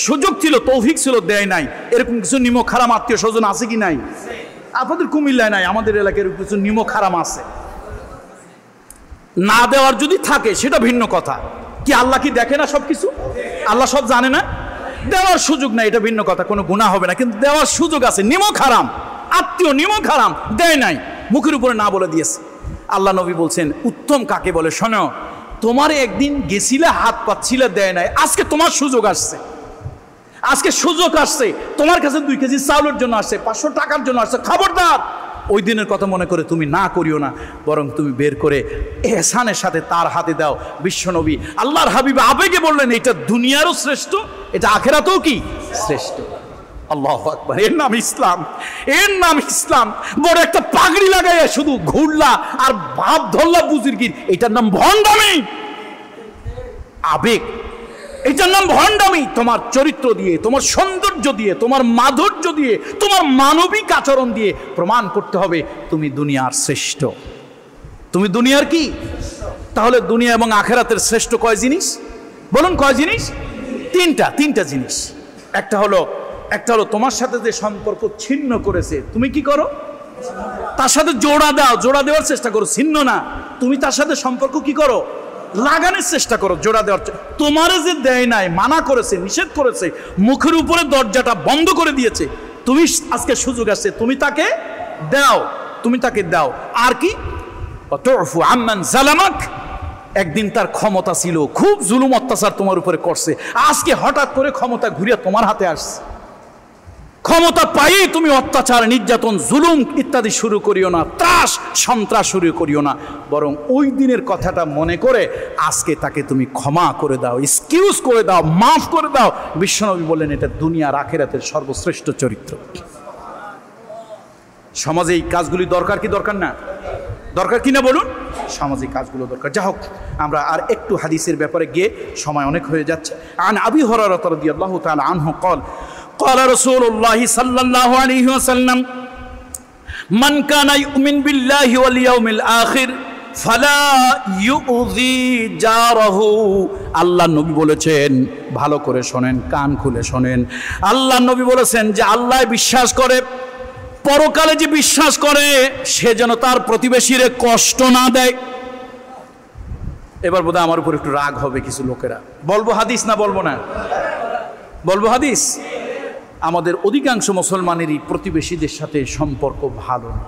সুযোগ ছিল, তৌফিক ছিল, দেয় নাই। এরকম কিছু নিমক হারাম আত্মীয় স্বজন আছে কি নাই? আপনাদের কুমিল্লায় নাই, আমাদের এলাকার কিছু নিমক হারাম আছে। না দেওয়ার যদি থাকে সেটা ভিন্ন কথা। কি আল্লাহ কি দেখে না সব কিছু? আল্লাহ সব জানে না? দেওয়ার সুযোগ নাই, এটা ভিন্ন কথা, কোনো গুনাহ হবে না, কিন্তু দেওয়ার সুযোগ আছে। নিমক হারাম, আত্মীয় নিমক হারাম, দেয় নাই, মুখের উপরে না বলে দিয়েছে। আল্লাহ নবী বলছেন, উত্তম কাকে বলে? শোনো, তোমারে একদিন গেছিলে, হাত পাচ্ছিলে, দেয় নাই, আজকে তোমার সুযোগ আসছে, আজকে সুযোগ আসছে, তোমার কাছে 2 কেজি চাউলের জন্য আসছে, 500 টাকার জন্য আসছে। খবরদার, ওই দিনের কথা মনে করে তুমি না করিও না, বরং তুমি বের করে এহসানের সাথে তার হাতে দাও। বিশ্বনবী আল্লাহর হাবিব আবেগে বললেন, এটা দুনিয়ারও শ্রেষ্ঠ, এটা আখেরাতেও কি শ্রেষ্ঠ। আল্লাহু আকবার। এর নাম ইসলাম, এর নাম ইসলাম। বড় একটা পাগড়ি লাগাইয়া শুধু ঘুরলা আর ভাব ধরলা বুজুর্গির, এটার নাম ভণ্ডামি। আবেগ, এটার নাম ভণ্ডামি। তোমার চরিত্র দিয়ে, তোমার সৌন্দর্য দিয়ে, তোমার মাধুর্য দিয়ে, তোমার মানবিক আচরণ দিয়ে প্রমাণ করতে হবে তুমি দুনিয়ার শ্রেষ্ঠ। তুমি দুনিয়ার কি? তাহলে দুনিয়া এবং আখেরাতের শ্রেষ্ঠ কয় জিনিস বলুন? কয় জিনিস? 3টা জিনিস। একটা হলো তোমার সাথে যে সম্পর্ক ছিন্ন করেছে, তুমি কি করো? তার সাথে জোড়া দাও, জোড়া দেওয়ার চেষ্টা করো, ছিন্ন না। তুমি তার সাথে সম্পর্ক কি করো? লাগানোর চেষ্টা করো, জোড়া দেওয়ার। তোমারে যে দেয় নাই, মানা করেছে, নিষেধ করেছে, মুখের উপরে দরজাটা বন্ধ করে দিয়েছে, তুমি আজকে সুযোগ আসছে, তুমি তাকে দাও, তুমি তাকে দাও। আর কি? তুফু আম্মান যালামাক। একদিন তার ক্ষমতা ছিল, খুব জুলুম অত্যাচার তোমার উপরে করছে, আজকে হঠাৎ করে ক্ষমতা ঘুরিয়ে তোমার হাতে আসছে। ক্ষমতা পাইয়ে তুমি অত্যাচার, নির্যাতন, জুলুম ইত্যাদি শুরু করিও না, ত্রাস সন্ত্রাস শুরু করিও না, বরং ওই দিনের কথাটা মনে করে আজকে তাকে তুমি ক্ষমা করে দাও, এক্সকিউজ করে দাও, মাফ করে দাও। বিশ্বনবী বললেন, এটা দুনিয়ার আখেরাতের সর্বশ্রেষ্ঠ চরিত্র। সমাজে এই কাজগুলি দরকার কি দরকার না? দরকার কি না বলুন? সামাজিক কাজগুলো দরকার। যা হোক, আমরা আর একটু হাদিসের ব্যাপারে গিয়ে, সময় অনেক হয়ে যাচ্ছে। আন আবি হুরায়রা রাদিয়াল্লাহু তাআলা আনহু قال قال رسول الله صلى الله عليه وسلم من كان يؤمن بالله واليوم الآخر فلا يؤذي جاره। আল্লাহ নবী বলেছেন, ভালো করে শোনেন, কান খুলে শোনেন। আল্লাহ নবী বলেছেন যে আল্লাহ বিশ্বাস করে, পরকালে যে বিশ্বাস করে, সে যেন তার প্রতিবেশীরে কষ্ট না দেয়। এবার বোধহয় আমার উপর একটু রাগ হবে কিছু লোকেরা। বলবো হাদিস না বলবো না? বলবো হাদিস। আমাদের অধিকাংশ মুসলমানেরই প্রতিবেশীদের সাথে সম্পর্ক ভালো না,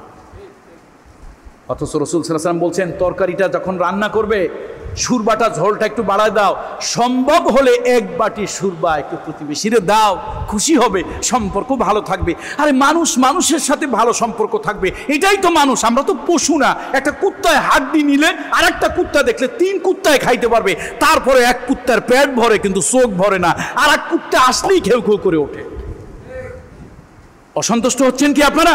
অথচ রাসূল সাল্লাল্লাহু আলাইহি ওয়াসাল্লাম বলছেন, তরকারিটা যখন রান্না করবে সুরবাটা ঝোলটা একটু বাড়ায় দাও, সম্ভব হলে এক বাটি সুরবা একটু প্রতিবেশীরে দাও, খুশি হবে, সম্পর্ক ভালো থাকবে। আরে মানুষ মানুষের সাথে ভালো সম্পর্ক থাকবে, এটাই তো মানুষ। আমরা তো পশু না। একটা কুত্তায় হাড্ডি নিলে আর একটা কুত্তা দেখলে 3 কুত্তায় খাইতে পারবে, তারপরে এক কুত্তার পেট ভরে কিন্তু চোখ ভরে না, আর এক কুত্তা আসলেই খেউ খেউ করে ওঠে। অসন্তুষ্ট হচ্ছেন কি আপনারা?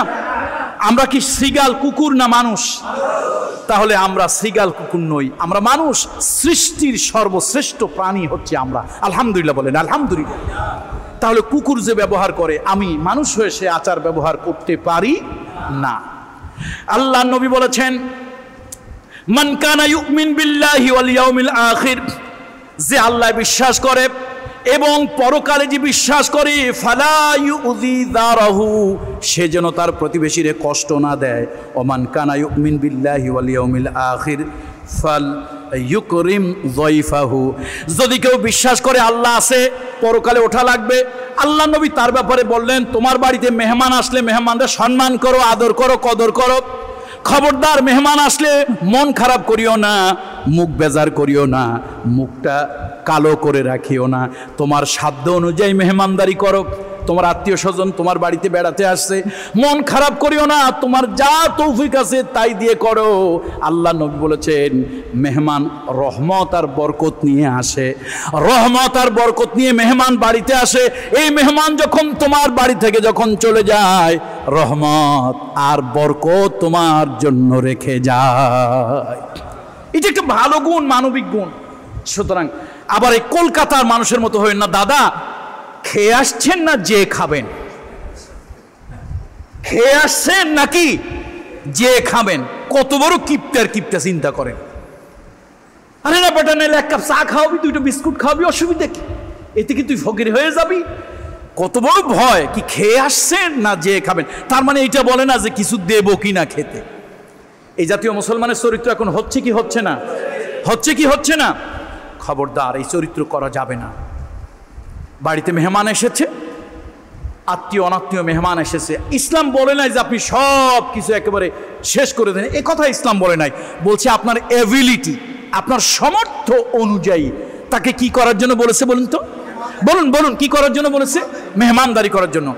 আমরা কি শৃগাল কুকুর না মানুষ? তাহলে আমরা শৃগাল কুকুর নই, আমরা মানুষ। সৃষ্টির সর্বশ্রেষ্ঠ প্রাণী হচ্ছে আমরা। আলহামদুলিল্লাহ বলেন আলহামদুলিল্লাহ। তাহলে কুকুর যে ব্যবহার করে, আমি মানুষ হয়ে সে আচার ব্যবহার করতে পারি না। আল্লাহ নবী বলেছেন, মান কানা ইউমিন বিল্লাহি ওয়াল ইয়াউমিল আখির, যে আল্লাহ বিশ্বাস করে এবং পরকালে যে বিশ্বাস করে, ফালা ইউযি দারাহু, সে যেন তার প্রতিবেশীরে কষ্ট না দেয়। ওমান কানা ইউমিন বিল্লাহি ওয়াল ইয়াউমিল আখির ফাল ইউকরিম যায়ফাহু, যদি কেউ বিশ্বাস করে আল্লাহ আছে, পরকালে ওঠা লাগবে, আল্লাহ নবী তার ব্যাপারে বললেন, তোমার বাড়িতে মেহমান আসলে মেহমানদের সম্মান করো, আদর করো, কদর করো। খবরদার মেহমান আসলে মন খারাপ করিও না, মুখ বেজার করিও না, মুখটা কালো করে রাখিও না। তোমার সাধ্য অনুযায়ী মেহমানদারি করো। তোমার আত্মীয় স্বজন তোমার বাড়িতে বেড়াতে আসছে, মন খারাপ করিও না, তোমার যা তৌফিক আছে তাই দিয়ে করো। আল্লাহ নবী বলেছেন, মেহমান রহমত আর বরকত নিয়ে আসে, রহমত আর বরকত নিয়ে মেহমান বাড়িতে আসে। এই মেহমান যখন তোমার বাড়ি থেকে যখন চলে যায়, রহমত আর বরকত তোমার জন্য রেখে যায়। এটা একটা ভালো গুণ, মানবিক গুণ। সুতরাং আবার এই কলকাতার মানুষের মতো হবেন না। দাদা খেয়ে আসছেন না যে খাবেন? খেয়ে আসছেন নাকি যে খাবেন? কত বড় কিপ্টার কিপ্টা চিন্তা করেন। আরে না বেটা, নাইলে 1 কাপ চা খাওয়াবি, 2টা বিস্কুট খাওয়াবি, অসুবিধা কি? এতে কি তুই ফকির হয়ে যাবি? কত বড় ভয়! কি খেয়ে আসছেন না যে খাবেন? তার মানে এটা বলে না যে কিছু দেব কি না খেতে। এই জাতীয় মুসলমানের চরিত্র এখন হচ্ছে কি হচ্ছে না? হচ্ছে কি হচ্ছে না? খবরদার, এই চরিত্র করা যাবে না। বাড়িতে মেহমান এসেছে, আত্মীয় অনাত্মীয় মেহমান এসেছে, ইসলাম বলে নাই যে আপনি সব কিছু একেবারে শেষ করে দেন, এ কথা ইসলাম বলে নাই। বলছে আপনার এবিলিটি, আপনার সামর্থ্য অনুযায়ী তাকে কি করার জন্য বলেছে বলুন তো? বলুন বলুন, কি করার জন্য বলেছে? মেহমানদারি করার জন্য।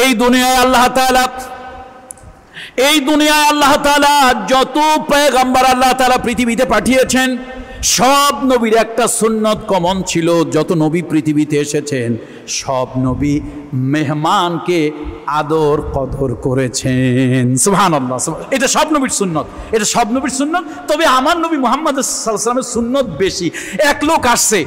এই দুনিয়ায় আল্লাহ তাআলা যত পয়গম্বর আল্লাহ তাআলা পৃথিবীতে পাঠিয়েছেন, সব নবীর একটা সুন্নত কমন ছিল। যত নবী পৃথিবীতে এসেছেন, সব নবী মেহমানকে আদর কদর করেছেন। সুবহানাল্লাহ, এটা সব নবীর সুন্নত, এটা সব নবীর সুন্নত। তবে আমার নবী মুহাম্মদ সাল্লাল্লাহু আলাইহি ওয়াসাল্লামের সুন্নত বেশি। এক লোক আসছে,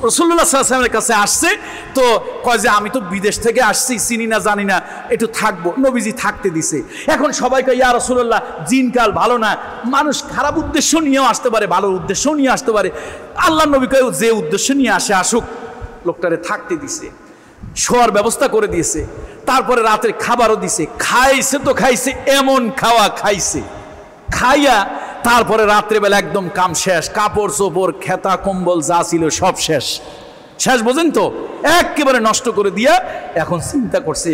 রাসূলুল্লাহ সাল্লাল্লাহু আলাইহি ওয়াসাল্লামের কাছে আসছে, তো কয় যে আমি তো বিদেশ থেকে আসছি, চিনি না জানি না, একটু থাকবো। নবীজি থাকতে দিছে। এখন সবাই কয়, ইয়া রাসূলুল্লাহ, দিনকাল ভালো না, মানুষ খারাপ উদ্দেশ্য নিয়েও আসতে পারে, ভালো উদ্দেশ্য নিয়ে আসতে পারে। আল্লাহ নবী কয়, যে উদ্দেশ্য নিয়ে আসে আসুক। লোকটারে থাকতে দিছে, শোয়ার ব্যবস্থা করে দিয়েছে, তারপরে রাতের খাবারও দিছে। খাইছে তো খাইছে, এমন খাওয়া খাইছে, খাইয়া তারপরে রাত্রেবেলা একদম কাম শেষ, কাপড় চোপড় খেতা কম্বল যা ছিল সব শেষ। বোঝেন তো, একেবারে নষ্ট করে দিয়া এখন চিন্তা করছে,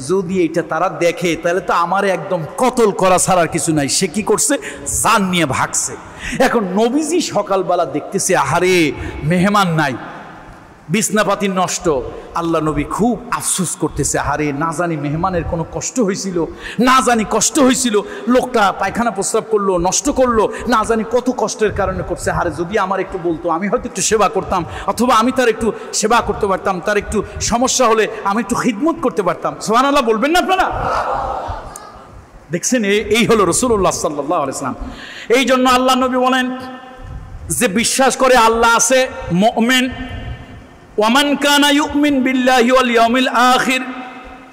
যদি এটা তারা দেখে তাহলে তো আমার একদম কতল করা ছাড়ার কিছু নাই। সে কি করছে? জান নিয়ে ভাগছে। এখন নবীজি সকালবেলা দেখতেছে, আহারে মেহমান নাই, বিছনাপাতি নষ্ট। আল্লাহ নবী খুব আফসোস করতেছে, আরে না জানি মেহমানের কোনো কষ্ট হয়েছিল, না জানি কষ্ট হয়েছিল, লোকটা পায়খানা প্রস্রাব করলো, নষ্ট করলো, না জানি কত কষ্টের কারণে করছে। আরে যদি আমার একটু বলতো, আমি হয়তো একটু সেবা করতাম, অথবা আমি তার একটু সেবা করতে পারতাম, তার একটু সমস্যা হলে আমি একটু খিদমত করতে পারতাম। সুবহানাল্লাহ বলবেন না আপনারা? দেখছেন, এই হলো রাসূলুল্লাহ সাল্লাল্লাহু আলাইহি ওয়াসাল্লাম। এই জন্য আল্লাহ নবী বলেন, যে বিশ্বাস করে আল্লাহ আছে, মুমিন, ওয়ামান কানা ইউমিন বিল্লাহি ওয়াল ইয়াউমিল আখির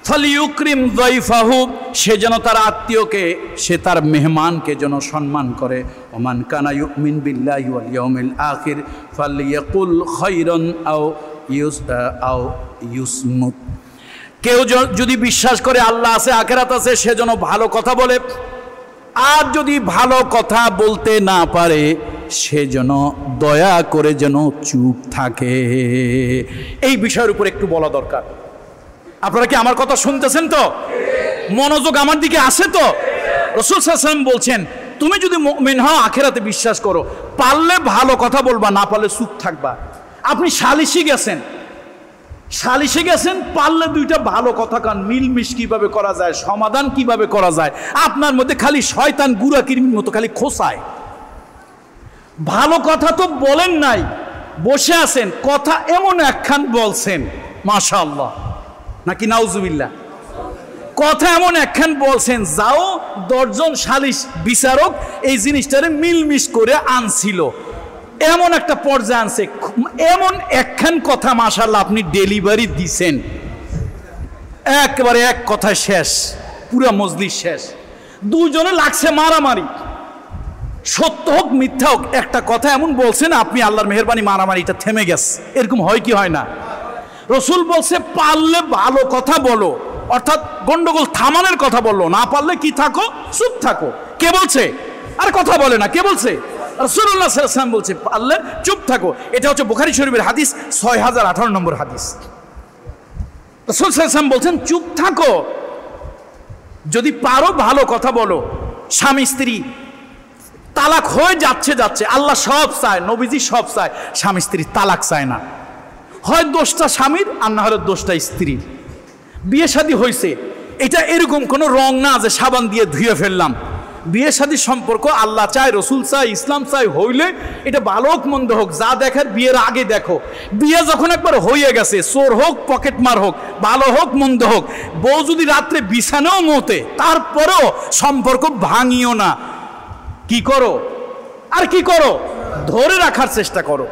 ফালিয়ুকরিম যায়ফাহু, সে যেন তার আত্মীয়কে, সে তার মেহমানকে যেন সম্মান করে। ওয়ামান কানা ইউমিন বিল্লাহি ওয়াল ইয়াউমিল আখির ফালিয়াকুল খায়রান আও ইউসমুত, কেউ যদি বিশ্বাস করে আল্লাহ আছে, আখিরাত আছে, সে যেন ভালো কথা বলে, আর যদি ভালো কথা বলতে না পারে সে যেন দয়া করে যেন চুপ থাকে। এই বিষয়ের উপর একটু বলা দরকার। আপনারা কি আমার কথা শুনতেছেন তো? মনোযোগ আমার দিকে আসে তো? রাসূল সাল্লাল্লাহু আলাইহি ওয়াসাল্লাম বলছেন, তুমি যদি মুমিন হও, আখিরাতে বিশ্বাস করো, পারলে ভালো কথা বলবা, না পারলে চুপ থাকবা। আপনি সালিশে গেছেন, পারলে দুইটা ভালো কথা কান, মিলমিশ কিভাবে করা যায়, সমাধান কিভাবে করা যায়। আপনার মধ্যে খালি শয়তান গুড়া কিরমির মতো খালি খোসায়। ভালো কথা তো বলেন নাই, বসে আছেন, কথা এমন একখান বলছেন মাশাআল্লাহ, নাকি নাউজুবিল্লাহ, কথা এমন একখান বলছেন, যাও 10 জন সালিশ বিচারক এই জিনিসটারে মিলমিশ করে আনছিল, এমন একটা পর্যায়ে আনছে, এমন একখান কথা মাশাআল্লাহ আপনি ডেলিভারি দিছেন, একেবারে এক কথায় শেষ, পুরা মজলিস শেষ। দুজনে লাগছে মারামারি, সত্য হোক মিথ্যা হোক, একটা কথা এমন বলছেন, আপনি আল্লাহর মেহেরবানি মারামারিটা থেমে গেছে। এরকম হয় কি হয় না? রসুল বলছে পারলে ভালো কথা বলো, অর্থাৎ গন্ডগোল থামানোর কথা বললো, না পারলে কি থাকো, চুপ থাকো। কে বলছে? আর কথা বলে না, কে বলছে? রাসূলুল্লাহ সাল্লাল্লাহু আলাইহি ওয়াসাল্লাম বলছে পারলে চুপ থাকো। এটা হচ্ছে বুখারী শরীফের হাদিস 6018 নম্বর হাদিস। রাসূল সাল্লাল্লাহু আলাইহি ওয়াসাল্লাম বলছেন চুপ থাকো, যদি পারো ভালো কথা বলো। স্বামী স্ত্রী তালাক হয়ে যাচ্ছে, আল্লাহ সব চায়, নবীজি সব চায়, স্বামী স্ত্রী তালাক চায় না। হয় দোষটা স্বামীর, আর না হলে দোষটা স্ত্রীর। বিয়ে শাদী হয়েছে, এটা এরকম কোনো রং না যে সাবান দিয়ে ধুয়ে ফেললাম। বিয়ে শাদীর সম্পর্ক আল্লাহ চায়, রসুল চায়, ইসলাম চায়, হইলে এটা ভালো হোক মন্দ হোক, যা দেখার বিয়ের আগে দেখো। বিয়ে যখন একবার হয়ে গেছে, চোর হোক পকেটমার হোক, ভালো হোক মন্দ হোক, বউ যদি রাত্রে বিছানাও মতে, তারপরেও সম্পর্ক ভাঙিও না। কি করো? আর কি করো? ধরে রাখার চেষ্টা করো।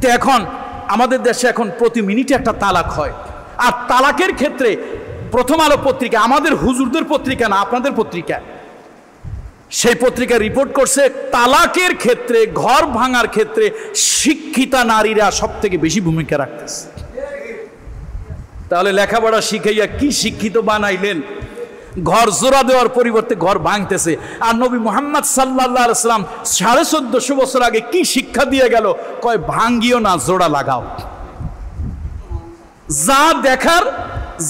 তো এখন আমাদের দেশে এখন প্রতি মিনিটে একটা তালাক হয়, আর তালাকের ক্ষেত্রে প্রথম আলো পত্রিকা, আমাদের হুজুরদের পত্রিকা না, আপনাদের পত্রিকা, সেই পত্রিকা রিপোর্ট করছে তালাকের ক্ষেত্রে, ঘর ভাঙার ক্ষেত্রে শিক্ষিতা নারীরা সব থেকে বেশি ভূমিকা রাখতেছে। তাহলে লেখাপড়া শিখাইয়া কি শিক্ষিত বানাইলেন? ঘর জোড়া দেওয়ার পরিবর্তে ঘর ভাঙতেছে। আর নবী মুহাম্মদ সাল্লাল্লাহু আলাইহি ওয়াসাল্লাম 1450 বছর আগে কি শিক্ষা দিয়ে গেল? কয় ভাঙ্গিও না, জোড়া লাগাও।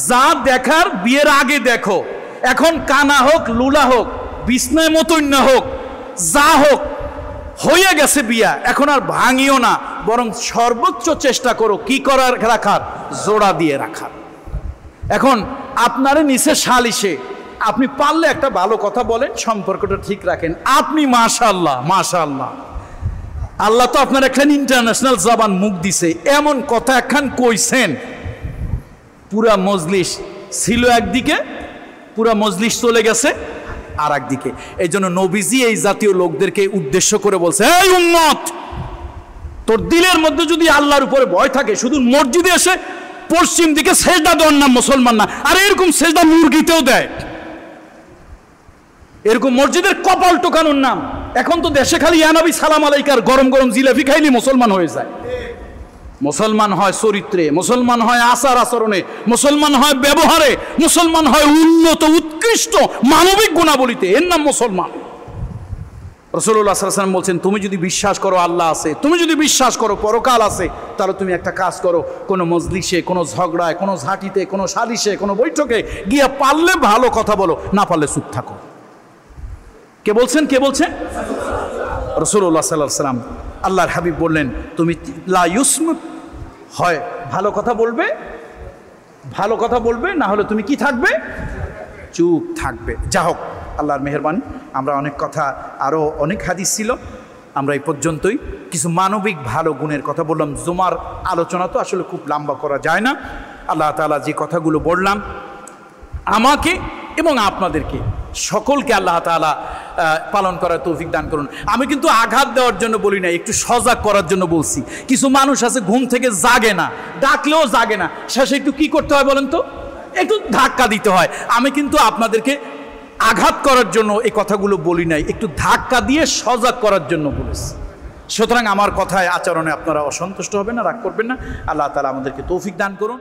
যা দেখার বিয়ের আগে দেখো। এখন কানা হোক, লুলা হোক, বিছনায় মতন্যা হোক, যা হোক, হয়ে গেছে বিয়া, এখন আর ভাঙিও না, বরং সর্বোচ্চ চেষ্টা করো কি করার, রাখার, জোড়া দিয়ে রাখার। এখন আপনারে নিচে সালিশে, আপনি পারলে একটা ভালো কথা বলেন, সম্পর্কটা ঠিক রাখেন, আপনি মাশাআল্লাহ মাশাআল্লাহ, আল্লাহ তো আপনার একখান ইন্টারন্যাশনাল জবান মুখ দিছে, এমন কথা একখান কইছেন, পুরা মজলিস ছিল একদিকে, পুরা মজলিস চলে গেছে আর একদিকে। এই জন্য নবীজি এই জাতীয় লোকদেরকে উদ্দেশ্য করে বলছে, এই উম্মত, তোর দিলের মধ্যে যদি আল্লাহর উপরে ভয় থাকে, শুধু মসজিদে এসে পশ্চিম দিকে সেজদা দেওয়ার নাম মুসলমান না। আর এরকম সেজদা মুরগিতেও দেয়, এরকম মসজিদের কপাল টোকানোর নাম। এখন তো দেশে খালি ইয়া নবী সালাম আলাইকার গরম গরম জিলাপি খাইলে মুসলমান হয়ে যায়। মুসলমান হয় চরিত্রে, মুসলমান হয় আচার আচরণে, মুসলমান হয় ব্যবহারে, মুসলমান হয় উন্নত উৎকৃষ্ট মানবিক গুণাবলীতে, এর নাম মুসলমান। রাসূলুল্লাহ সাল্লাল্লাহু আলাইহি ওয়াসাল্লাম বলছেন, তুমি যদি বিশ্বাস করো আল্লাহ আছে, তুমি যদি বিশ্বাস করো পরকাল আছে, তাহলে তুমি একটা কাজ করো, কোনো মজলিসে, কোনো ঝগড়ায়, কোনো ঝাঁটিতে, কোনো সালিশে, কোনো বৈঠকে গিয়ে পারলে ভালো কথা বলো, না পারলে চুপ থাকো। কে বলছেন? কে বলছেন? রাসূলুল্লাহ সাল্লাল্লাহু আলাইহি ওয়াসাল্লাম, আল্লাহর হাবিব বললেন, তুমি লা ইউসমুত, হয় ভালো কথা বলবে, ভালো কথা বলবে, না হলে তুমি কি থাকবে? চুপ থাকবে। যা হোক, আল্লাহর মেহেরবানি, আমরা অনেক কথা, আরও অনেক হাদিস ছিল, আমরা এই পর্যন্তই কিছু মানবিক ভালো গুণের কথা বললাম। জুমার আলোচনা তো আসলে খুব লম্বা করা যায় না। আল্লাহ তাআলা যে কথাগুলো বললাম, আমাকে এবং আপনাদেরকে সকলকে আল্লাহ তাআলা পালন করার তৌফিক দান করুন। আমি কিন্তু আঘাত দেওয়ার জন্য বলি না, একটু সজাগ করার জন্য বলছি। কিছু মানুষ আছে ঘুম থেকে জাগে না, ডাকলেও জাগে না, শেষে একটু কি করতে হয় বলেন তো? একটু ধাক্কা দিতে হয়। আমি কিন্তু আপনাদেরকে আঘাত করার জন্য এই কথাগুলো বলি নাই, একটু ধাক্কা দিয়ে সজাগ করার জন্য বলেছি। সুতরাং আমার কথায়, আচরণে আপনারা অসন্তুষ্ট হবেন না, রাগ করবেন না। আল্লাহ তাআলা আমাদেরকে তৌফিক দান করুন।